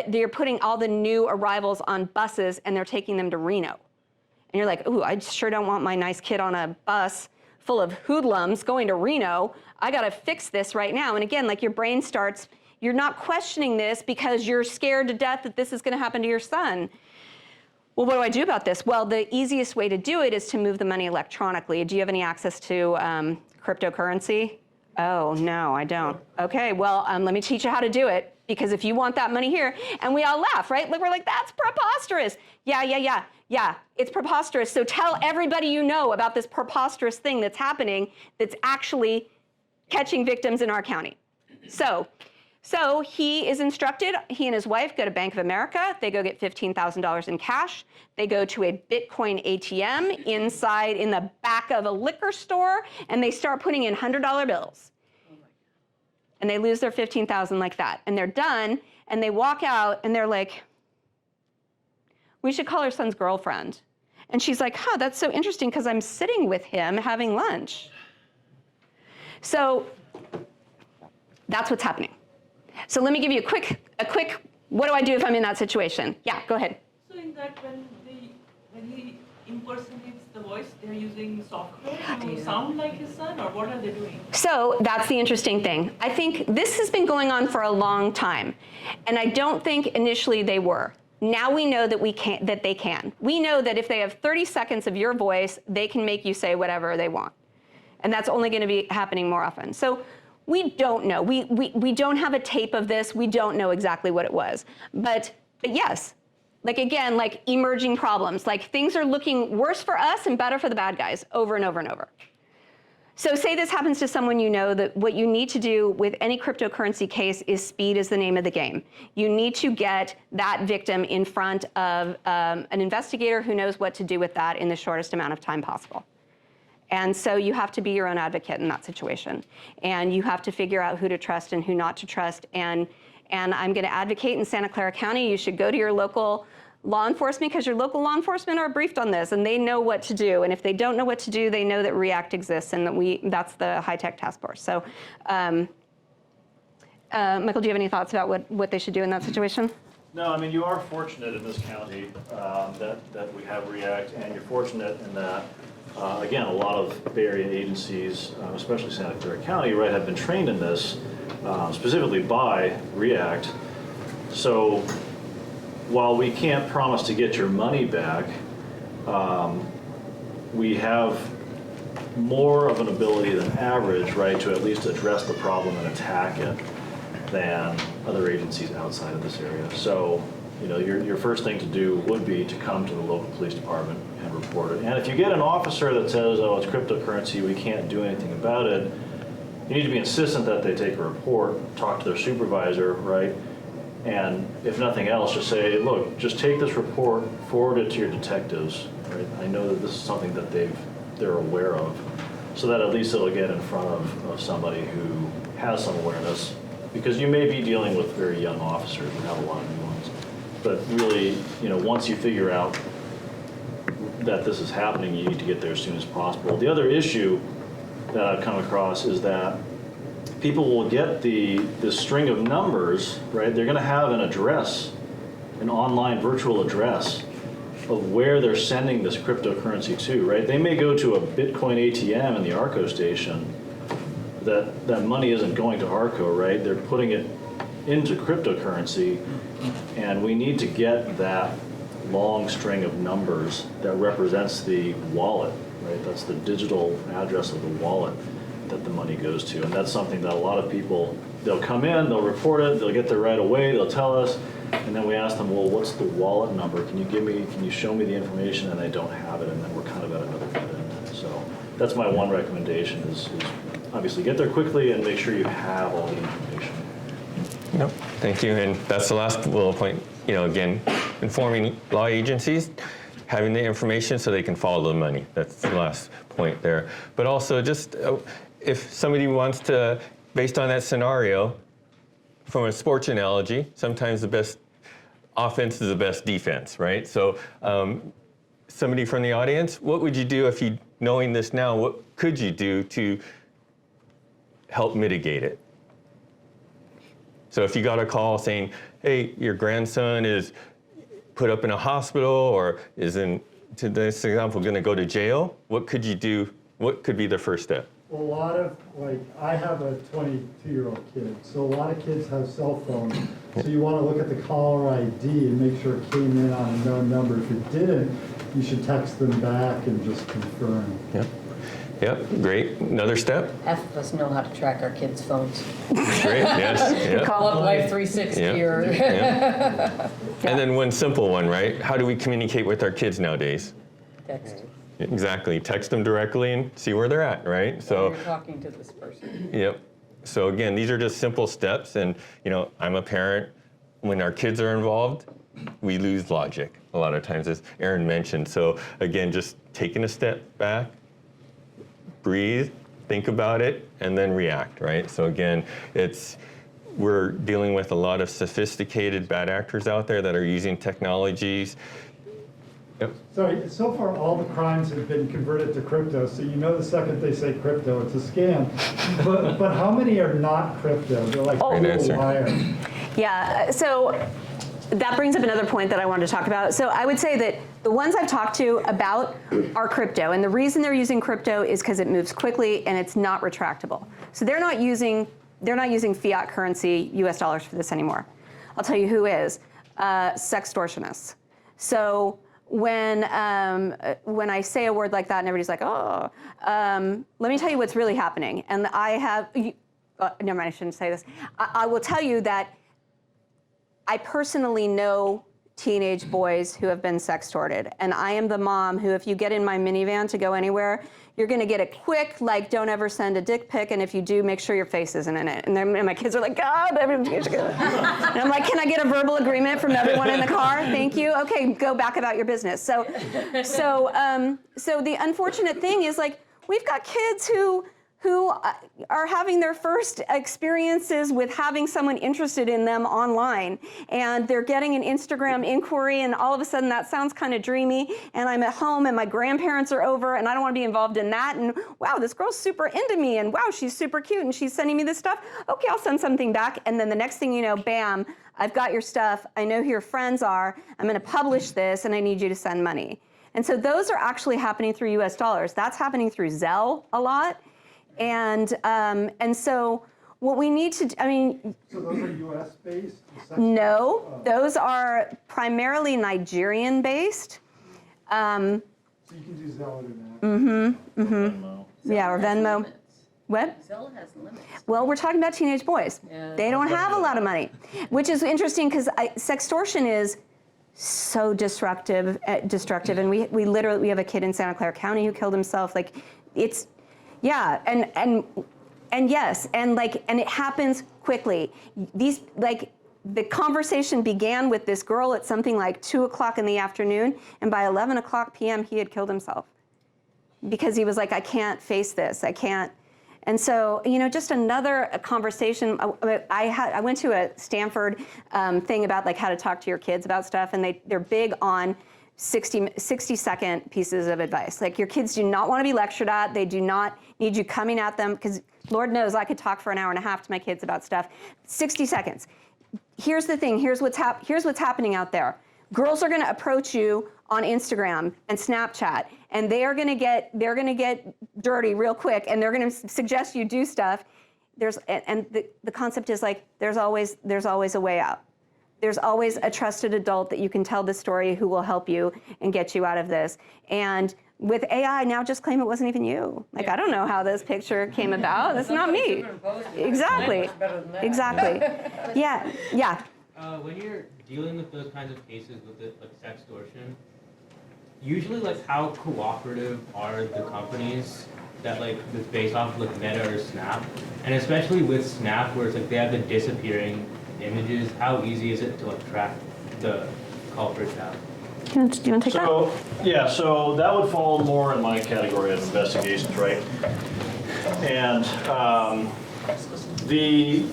they're putting all the new arrivals on buses and they're taking them to Reno. And you're like, ooh, I sure don't want my nice kid on a bus full of hoodlums going to Reno. I got to fix this right now. And again, like your brain starts, you're not questioning this because you're scared to death that this is going to happen to your son. Well, what do I do about this? Well, the easiest way to do it is to move the money electronically. Do you have any access to cryptocurrency? Oh, no, I don't. Okay, well, let me teach you how to do it. Because if you want that money here, and we all laugh, right? Like we're like, that's preposterous. Yeah, it's preposterous. So tell everybody you know about this preposterous thing that's happening that's actually catching victims in our county. So he is instructed, he and his wife go to Bank of America, they go get $15,000 in cash, they go to a Bitcoin ATM inside in the back of a liquor store, and they start putting in $100 bills. And they lose their $15,000 like that. And they're done, and they walk out, and they're like, we should call our son's girlfriend. And she's like, huh, that's so interesting, because I'm sitting with him having lunch. So that's what's happening. So let me give you a quick, what do I do if I'm in that situation? Yeah, go ahead. So in that, when he impersonates the voice, they're using software to sound like his son, or what are they doing? So that's the interesting thing. I think this has been going on for a long time, and I don't think initially they were. Now we know that they can. We know that if they have 30 seconds of your voice, they can make you say whatever they want. And that's only going to be happening more often. So we don't know. We don't have a tape of this. We don't know exactly what it was. But yes, like again, like emerging problems, like things are looking worse for us and better for the bad guys over and over and over. So say this happens to someone you know, that what you need to do with any cryptocurrency case is speed is the name of the game. You need to get that victim in front of an investigator who knows what to do with that in the shortest amount of time possible. And so you have to be your own advocate in that situation. And you have to figure out who to trust and who not to trust. And I'm going to advocate in Santa Clara County, you should go to your local law enforcement, because your local law enforcement are briefed on this and they know what to do. And if they don't know what to do, they know that REACT exists and that that's the high-tech task force. So Michael, do you have any thoughts about what they should do in that situation? No, I mean, you are fortunate in this county that we have REACT, and you're fortunate in that, again, a lot of Bay Area agencies, especially Santa Clara County, right, have been trained in this, specifically by REACT. So while we can't promise to get your money back, we have more of an ability than average, right, to at least address the problem and attack it than other agencies outside of this area. So, you know, your first thing to do would be to come to the local police department and report it. And if you get an officer that says, oh, it's cryptocurrency, we can't do anything about it, you need to be insistent that they take a report, talk to their supervisor, right? And if nothing else, just say, look, just take this report, forward it to your detectives, right? I know that this is something that they're aware of, so that at least it'll get in front of somebody who has some awareness, because you may be dealing with very young officers who have a lot of nuance. But really, you know, once you figure out that this is happening, you need to get there as soon as possible. The other issue that I've come across is that people will get this string of numbers, right? They're going to have an address, an online virtual address of where they're sending this cryptocurrency to, right? They may go to a Bitcoin ATM in the ARCO station. That money isn't going to ARCO, right? They're putting it into cryptocurrency, and we need to get that long string of numbers that represents the wallet, right? That's the digital address of the wallet that the money goes to. And that's something that a lot of people, they'll come in, they'll report it, they'll get there right away, they'll tell us, and then we ask them, well, what's the wallet number? Can you show me the information? And they don't have it, and then we're kind of at another dead end. So that's my one recommendation is obviously get there quickly and make sure you have all the information. Yep, thank you. And that's the last bullet point. Again, informing law agencies, having the information so they can follow the money. That's the last point there. But also just if somebody wants to, based on that scenario, from a sports analogy, sometimes the best offense is the best defense, right? So somebody from the audience, what would you do if you, knowing this now, what could you do to help mitigate it? So if you got a call saying, hey, your grandson is put up in a hospital or is in, to this example, going to go to jail, what could you do? What could be the first step? Well, a lot of, I have a 22-year-old kid, so a lot of kids have cell phones. So you want to look at the caller ID and make sure it came in on a known number. If it didn't, you should text them back and just confirm. Yep. Yep, great. Another step? Half of us know how to track our kids' phones. Great, yes. Yep. Call up Life 360 Yep. or... Yep. And then one simple one, right? How do we communicate with our kids nowadays? Text. Exactly. Text them directly and see where they're at, right? So You're talking to this person. Yep. So again, these are just simple steps, and I'm a parent. When our kids are involved, we lose logic a lot of times, as Erin mentioned. So again, just taking a step back, breathe, think about it, and then react, right? So again, we're dealing with a lot of sophisticated bad actors out there that are using technologies. Yep. Sorry, so far all the crimes have been converted to crypto, so the second they say crypto, it's a scam. But how many are not crypto? They're like total wire. Yeah, so that brings up another point that I wanted to talk about. So I would say that the ones I've talked to about are crypto, and the reason they're using crypto is because it moves quickly and it's not retractable. So they're not using fiat currency, US dollars for this anymore. I'll tell you who is, sextortionists. So when I say a word like that and everybody's like, oh, let me tell you what's really happening. And I have, never mind, I shouldn't say this. I will tell you that I personally know teenage boys who have been sextorted. And I am the mom who, if you get in my minivan to go anywhere, you're gonna get a quick, don't ever send a dick pic, and if you do, make sure your face isn't in it. And then my kids are like, God, and I'm like, can I get a verbal agreement from everyone in the car? Thank you. Okay, go back about your business. So the unfortunate thing is, we've got kids who are having their first experiences with having someone interested in them online, and they're getting an Instagram inquiry, and all of a sudden that sounds kind of dreamy, and I'm at home and my grandparents are over and I don't want to be involved in that, and wow, this girl's super into me, and wow, she's super cute and she's sending me this stuff. Okay, I'll send something back, and then the next thing you know, bam, I've got your stuff, I know who your friends are, I'm going to publish this, and I need you to send money. And so those are actually happening through US dollars. That's happening through Zelle a lot. And so what we need to do, So those are US based? No, those are primarily Nigerian based. So you can do Zelle or that. Yeah, or Venmo. What? Zelle has limits. Well, we're talking about teenage boys. Yeah. They don't have a lot of money, which is interesting because sextortion is so destructive, and we literally have a kid in Santa Clara County who killed himself. Yeah, and yes, and it happens quickly. The conversation began with this girl at something like 2 o'clock in the afternoon, and by 11 o'clock p.m. he had killed himself because he was like, I can't face this, I can't. And so, just another conversation. I went to a Stanford thing about how to talk to your kids about stuff, and they're big on 60-second pieces of advice. Your kids do not want to be lectured at. They do not need you coming at them, because Lord knows I could talk for an hour and a half to my kids about stuff. 60 seconds. Here's the thing. Here's what's happening out there. Girls are going to approach you on Instagram and Snapchat, and they're going to get dirty real quick, and they're going to suggest you do stuff. The concept is there's always a way out. there's always a trusted adult that you can tell the story who will help you and get you out of this. And with AI, now just claim it wasn't even you. Like, I don't know how this picture came about. It's not me. Exactly. Exactly. Yeah. Yeah. When you're dealing with those kinds of cases with like sextortion, usually like how cooperative are the companies that like that's based off of like Meta or Snap, and especially with Snap where it's like they have the disappearing images, how easy is it to like track the culprits down? Do you want to take that? So, yeah, so that would fall more in my category of investigations, right? And the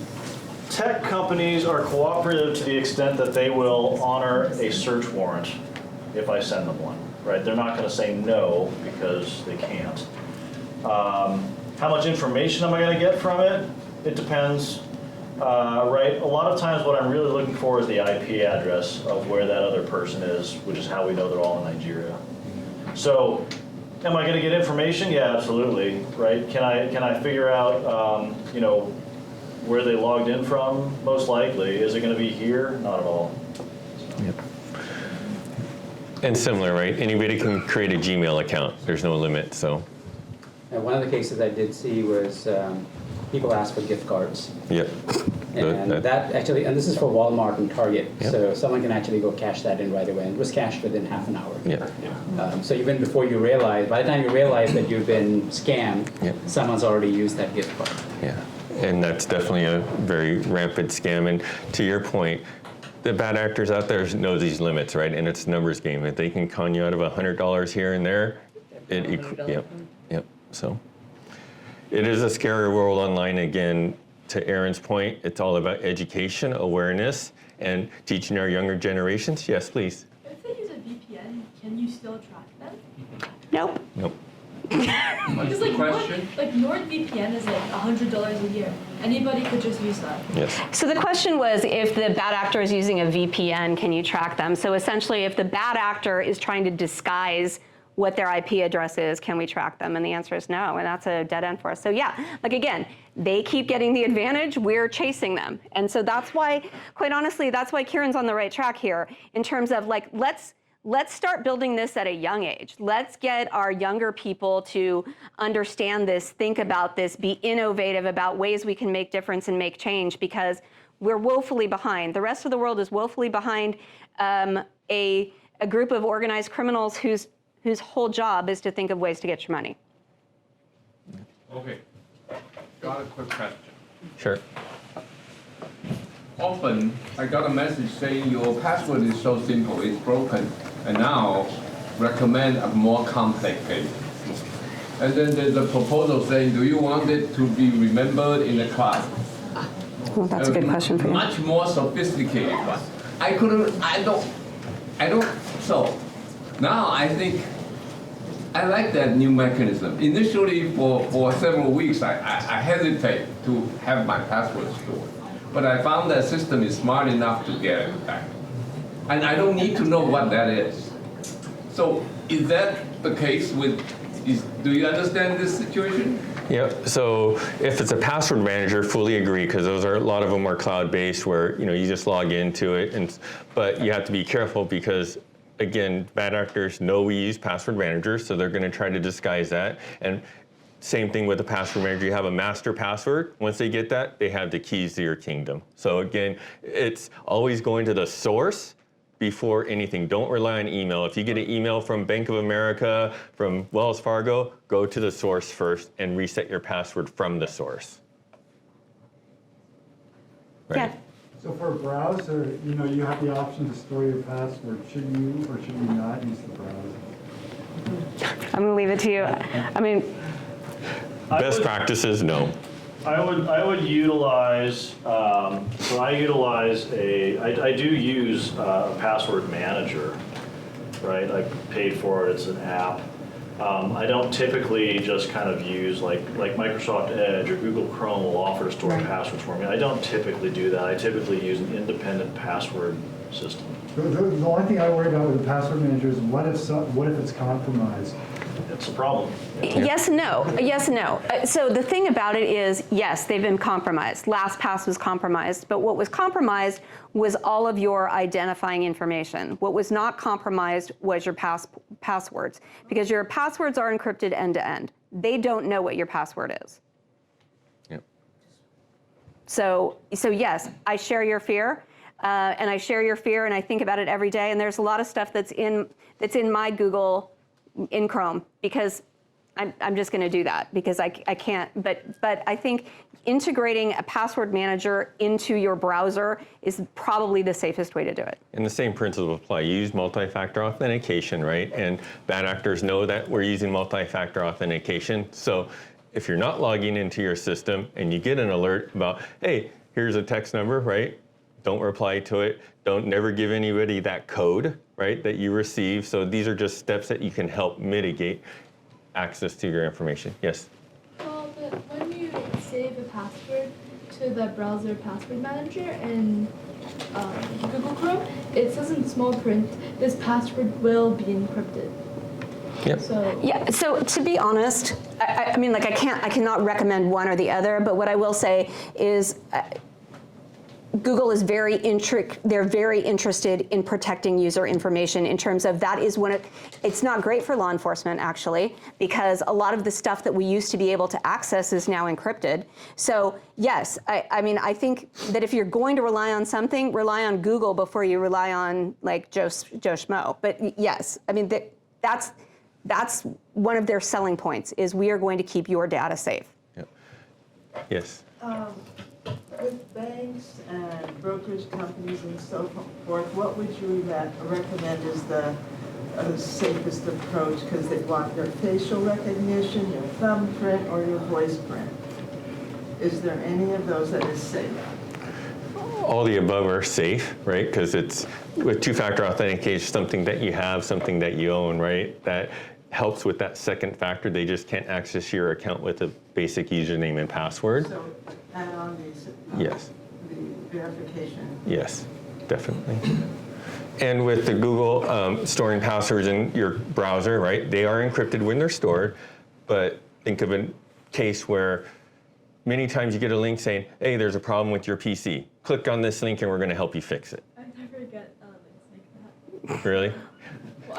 tech companies are cooperative to the extent that they will honor a search warrant if I send them one, right? They're not going to say no because they can't. How much information am I going to get from it? It depends, right? A lot of times what I'm really looking for is the IP address of where that other person is, which is how we know they're all in Nigeria. So, am I going to get information? Yeah, absolutely, right? Can I figure out, you know, where they logged in from? Most likely. Is it going to be here? Not at all. Yep. And similar, right? Anybody can create a Gmail account. There's no limit, so. One of the cases I did see was people asked for gift cards. Yep. And that actually, and this is for Walmart and Target, Yep. so someone can actually go cash that in right away. And it was cashed within half an hour. Yeah. So even before you realize, by the time you realize that you've been scammed, Yep. someone's already used that gift card. Yeah. And that's definitely a very rampant scam. And to your point, the bad actors out there know these limits, right? And it's a numbers game. If they can con you out of $100 here and there, yep. So it is a scary world online. Again, to Erin's point, it's all about education, awareness, and teaching our younger generations. Yes, please. If they use a VPN, can you still track them? Nope. Nope. Because like NordVPN is like $100 a year. Anybody could just use that. Yes. So the question was, if the bad actor is using a VPN, can you track them? So essentially, if the bad actor is trying to disguise what their IP address is, can we track them? And the answer is no, and that's a dead end for us. So yeah, like again, they keep getting the advantage, we're chasing them. And so that's why, quite honestly, that's why Kieran's on the right track here in terms of like, let's start building this at a young age. Let's get our younger people to understand this, think about this, be innovative about ways we can make difference and make change, because we're woefully behind. The rest of the world is woefully behind a group of organized criminals whose whole job is to think of ways to get your money. Okay, got a quick question. Sure. Often, I got a message saying your password is so simple, it's broken, and now recommend a more complex case. And then there's a proposal saying, do you want it to be remembered in the cloud? Well, that's a good question for you. Much more sophisticated one. I don't, so now I think I like that new mechanism. Initially, for several weeks, I hesitate to have my password stored. But I found that system is smart enough to get it back. And I don't need to know what that is. So is that the case with, do you understand this situation? Yep. So if it's a password manager, fully agree, because a lot of them are cloud-based where you just log into it. But you have to be careful because, again, bad actors know we use password managers, so they're going to try to disguise that. And same thing with the password manager. You have a master password. Once they get that, they have the keys to your kingdom. So again, it's always going to the source before anything. Don't rely on email. If you get an email from Bank of America, from Wells Fargo, go to the source first and reset your password from the source. Right? Yeah. So for a browser, you have the option to store your password. Should you or should you not use the browser? I'm gonna leave it to you. I mean, best practices, no. I would utilize, so I do use a password manager, right? I paid for it, it's an app. I don't typically just kind of use like Microsoft Edge or Google Chrome will offer to store passwords for me. I don't typically do that. I typically use an independent password system. The only thing I worry about with the password manager is what if it's compromised? it's a problem. Yes and no. Yes and no. So the thing about it is, yes, they've been compromised. LastPass was compromised, but what was compromised was all of your identifying information. What was not compromised was your passwords, because your passwords are encrypted end to end. They don't know what your password is. Yep. So yes, I share your fear, and I share your fear, and I think about it every day. And there's a lot of stuff that's in my Google in Chrome, because I'm just going to do that because I can't. But I think integrating a password manager into your browser is probably the safest way to do it. And the same principles apply. You use multi-factor authentication, right? And bad actors know that we're using multi-factor authentication. So if you're not logging into your system and you get an alert about, hey, here's a text number, right? Don't reply to it. Don't never give anybody that code, right, that you receive. So these are just steps that you can help mitigate access to your information. Yes? But when you save a password to the browser password manager in Google Chrome, it says in small print, this password will be encrypted. Yep. So Yeah, so to be honest, I mean, like I cannot recommend one or the other, but what I will say is Google is they're very interested in protecting user information in terms of that is it's not great for law enforcement actually, because a lot of the stuff that we used to be able to access is now encrypted. So yes, I mean, I think that if you're going to rely on something, rely on Google before you rely on like Joe Schmo. But yes, I mean, that's one of their selling points is we are going to keep your data safe. Yep. Yes. With banks and brokerage companies and so forth, what would you recommend is the safest approach? Because they want your facial recognition, your thumbprint, or your voice print. Is there any of those that is safe? All the above are safe, right? Because it's with two-factor authentication, something that you have, something that you own, right? That helps with that second factor. They just can't access your account with a basic username and password. So add on these, yes. The verification. Yes, definitely. And with the Google storing passwords in your browser, right? They are encrypted when they're stored, but think of a case where many times you get a link saying, hey, there's a problem with your PC. Click on this link and we're going to help you fix it. I never get links like that. Really?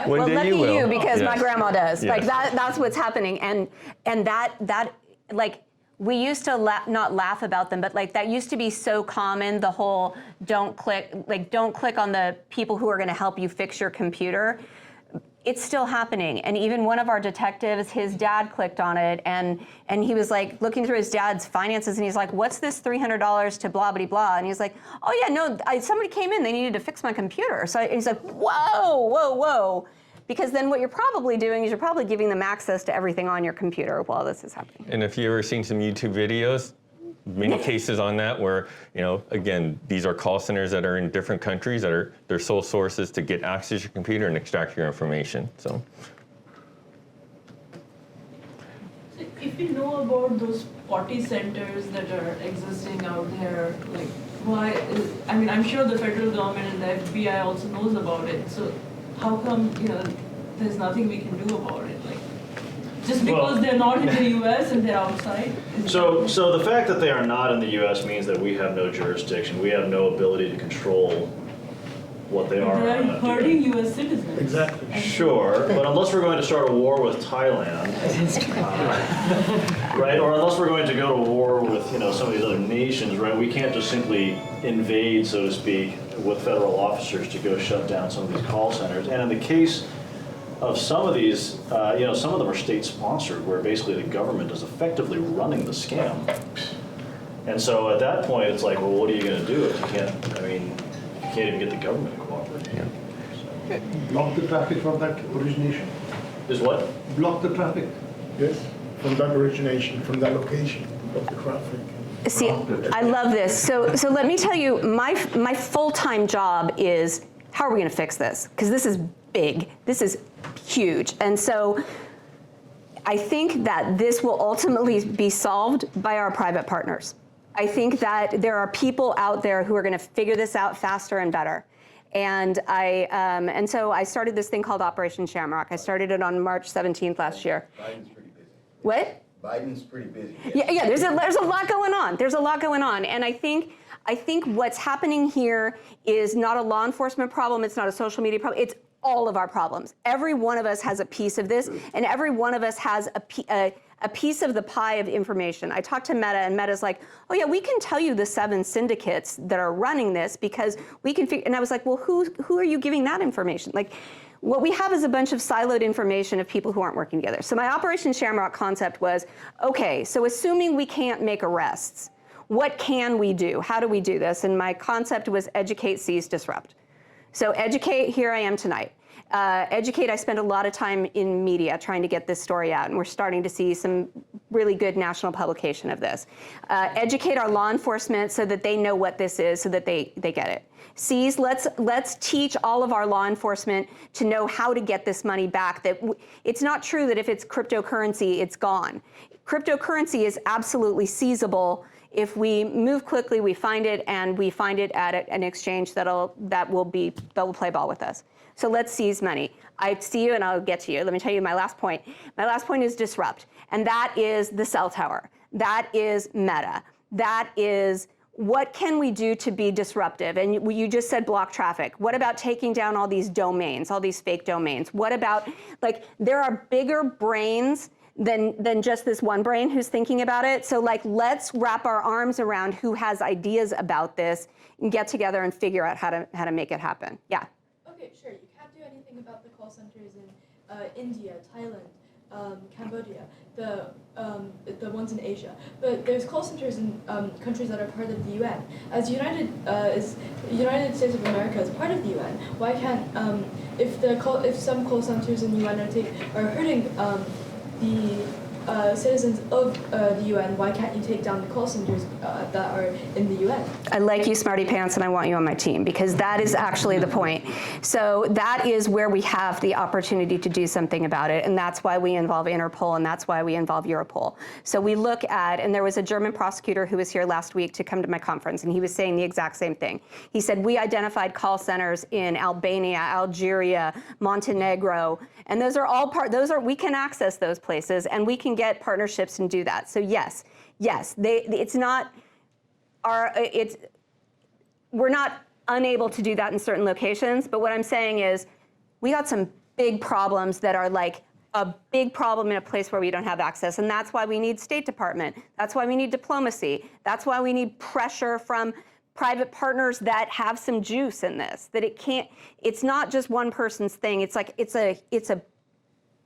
Well, lucky you, because my grandma does. Yes. Like that's what's happening, and that like we used to not laugh about them, but like that used to be so common. The whole don't click on the people who are going to help you fix your computer. It's still happening, and even one of our detectives, his dad clicked on it, and he was like looking through his dad's finances, and he's like, "What's this $300 to blah blah blah?" And he's like, "Oh yeah, no, somebody came in, they needed to fix my computer." So he's like, "Whoa," because then what you're probably doing is you're probably giving them access to everything on your computer while this is happening. And if you've ever seen some YouTube videos, many cases on that where, again, these are call centers that are in different countries that are their sole sources to get access to your computer and extract your information. So if you know about those potty centers that are existing out there, like I'm sure the federal government and the FBI also knows about it. So how come, there's nothing we can do about it? Like, just because they're not in the U.S. and they're outside? So the fact that they are not in the U.S. means that we have no jurisdiction. We have no ability to control what they are. They are hurting U.S. citizens. Exactly. Sure, but unless we're going to start a war with Thailand, right? Or unless we're going to go to war with some of these other nations, right? We can't just simply invade, so to speak, with federal officers to go shut down some of these call centers. And in the case of some of these, some of them are state-sponsored, where basically the government is effectively running the scam. And so at that point, it's like, well, what are you going to do if you can't even get the government to cooperate? Yeah. Block the traffic from that origination. Is what? Block the traffic. Yes, from that origination, from that location, block the traffic. See, I love this. So let me tell you, my full-time job is how are we going to fix this? Because this is big. This is huge. And so I think that this will ultimately be solved by our private partners. I think that there are people out there who are going to figure this out faster and better. And so I started this thing called Operation Shamrock. I started it on March 17th last year. Biden's pretty busy. What? Biden's pretty busy. Yeah, there's a lot going on. There's a lot going on. And I think what's happening here is not a law enforcement problem. It's not a social media problem. It's all of our problems. Every one of us has a piece of this, and every one of us has a piece of the pie of information. I talked to Meta, and Meta's like, oh yeah, we can tell you the 7 syndicates that are running this because we can figure, and I was like, well, who are you giving that information? Like, what we have is a bunch of siloed information of people who aren't working together. So my Operation Shamrock concept was, okay, so assuming we can't make arrests, what can we do? How do we do this? And my concept was educate, seize, disrupt. So educate, here I am tonight. Educate, I spend a lot of time in media trying to get this story out, and we're starting to see some really good national publication of this. Educate our law enforcement so that they know what this is, so that they get it. Seize, let's teach all of our law enforcement to know how to get this money back. That it's not true that if it's cryptocurrency, it's gone. Cryptocurrency is absolutely seizable. If we move quickly, we find it, and we find it at an exchange that will play ball with us. So let's seize money. I see you, and I'll get to you. Let me tell you my last point. My last point is disrupt, and that is the cell tower. That is Meta. That is what can we do to be disruptive? And you just said block traffic. What about taking down all these domains, all these fake domains? What about, like, there are bigger brains than just this one brain who's thinking about it. So, like, let's wrap our arms around who has ideas about this and get together and figure out how to make it happen. Yeah. Okay, sure. You can't do anything about the call centers in India, Thailand, Cambodia, the ones in Asia. But there's call centers in countries that are part of the UN. As United States of America is part of the UN, why can't if some call centers in the UN are hurting the citizens of the UN, why can't you take down the call centers that are in the UN? I like you, smarty pants, and I want you on my team, because that is actually the point. So that is where we have the opportunity to do something about it, and that's why we involve Interpol, and that's why we involve Europol. So we look at, and there was a German prosecutor who was here last week to come to my conference, and he was saying the exact same thing. He said, we identified call centers in Albania, Algeria, Montenegro, and those are all we can access those places, and we can get partnerships and do that. So yes, we're not unable to do that in certain locations, but what I'm saying is we got some big problems that are like a big problem in a place where we don't have access, and that's why we need State Department. That's why we need diplomacy. That's why we need pressure from private partners that have some juice in this, that it's not just one person's thing. It's like, it's a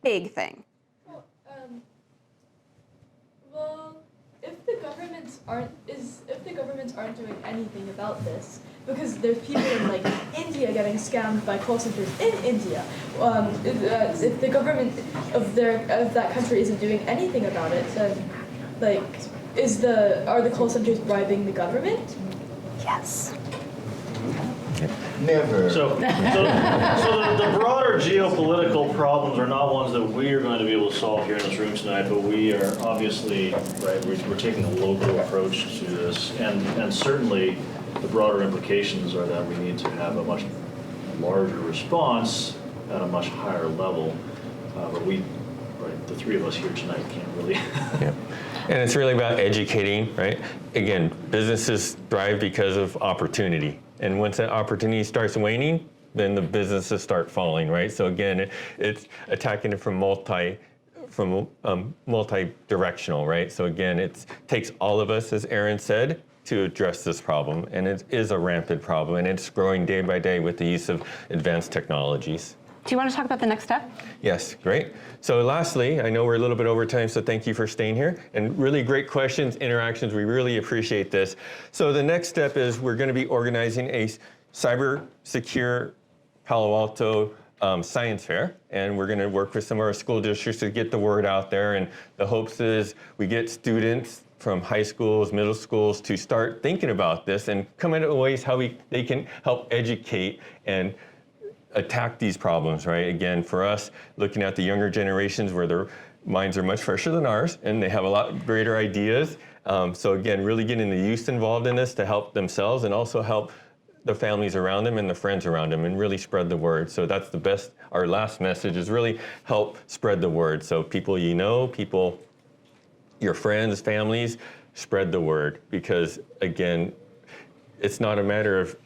big thing. Well, if the governments aren't doing anything about this, because there's people in like India getting scammed by call centers in India, if the government of that country isn't doing anything about it, then like, are the call centers bribing the government? Yes. Never. So the broader geopolitical problems are not ones that we are going to be able to solve here in this room tonight, but we are obviously, right, we're taking a local approach to this, and certainly the broader implications are that we need to have a much larger response at a much higher level, but the three of us here tonight can't really. Yeah. And it's really about educating, right? Again, businesses thrive because of opportunity. And once that opportunity starts waning, then the businesses start falling, right? So again, it's attacking it from multi-directional, right? So again, it takes all of us, as Erin said, to address this problem. And it is a rampant problem, and it's growing day by day with the use of advanced technologies. Do you want to talk about the next step? Yes, great. So lastly, I know we're a little bit over time, so thank you for staying here. And really great questions, interactions, we really appreciate this. So the next step is we're going to be organizing a Cyber Secure Palo Alto science fair, and we're going to work with some of our school districts to get the word out there. And the hopes is we get students from high schools, middle schools to start thinking about this and come into ways how they can help educate and attack these problems, right? Again, for us, looking at the younger generations where their minds are much fresher than ours and they have a lot greater ideas. So again, really getting the youth involved in this to help themselves and also help the families around them and the friends around them and really spread the word. So that's the best, our last message is really help spread the word. So people you know, people, your friends, families, spread the word. Because again, it's not a matter of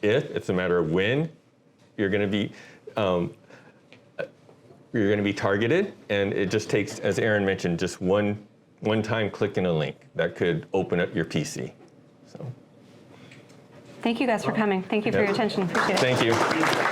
if, it's a matter of when you're going to be targeted. And it just takes, as Erin mentioned, just one time clicking a link that could open up your PC. So. Thank you guys for coming. Thank you for your attention. Appreciate it. Thank you.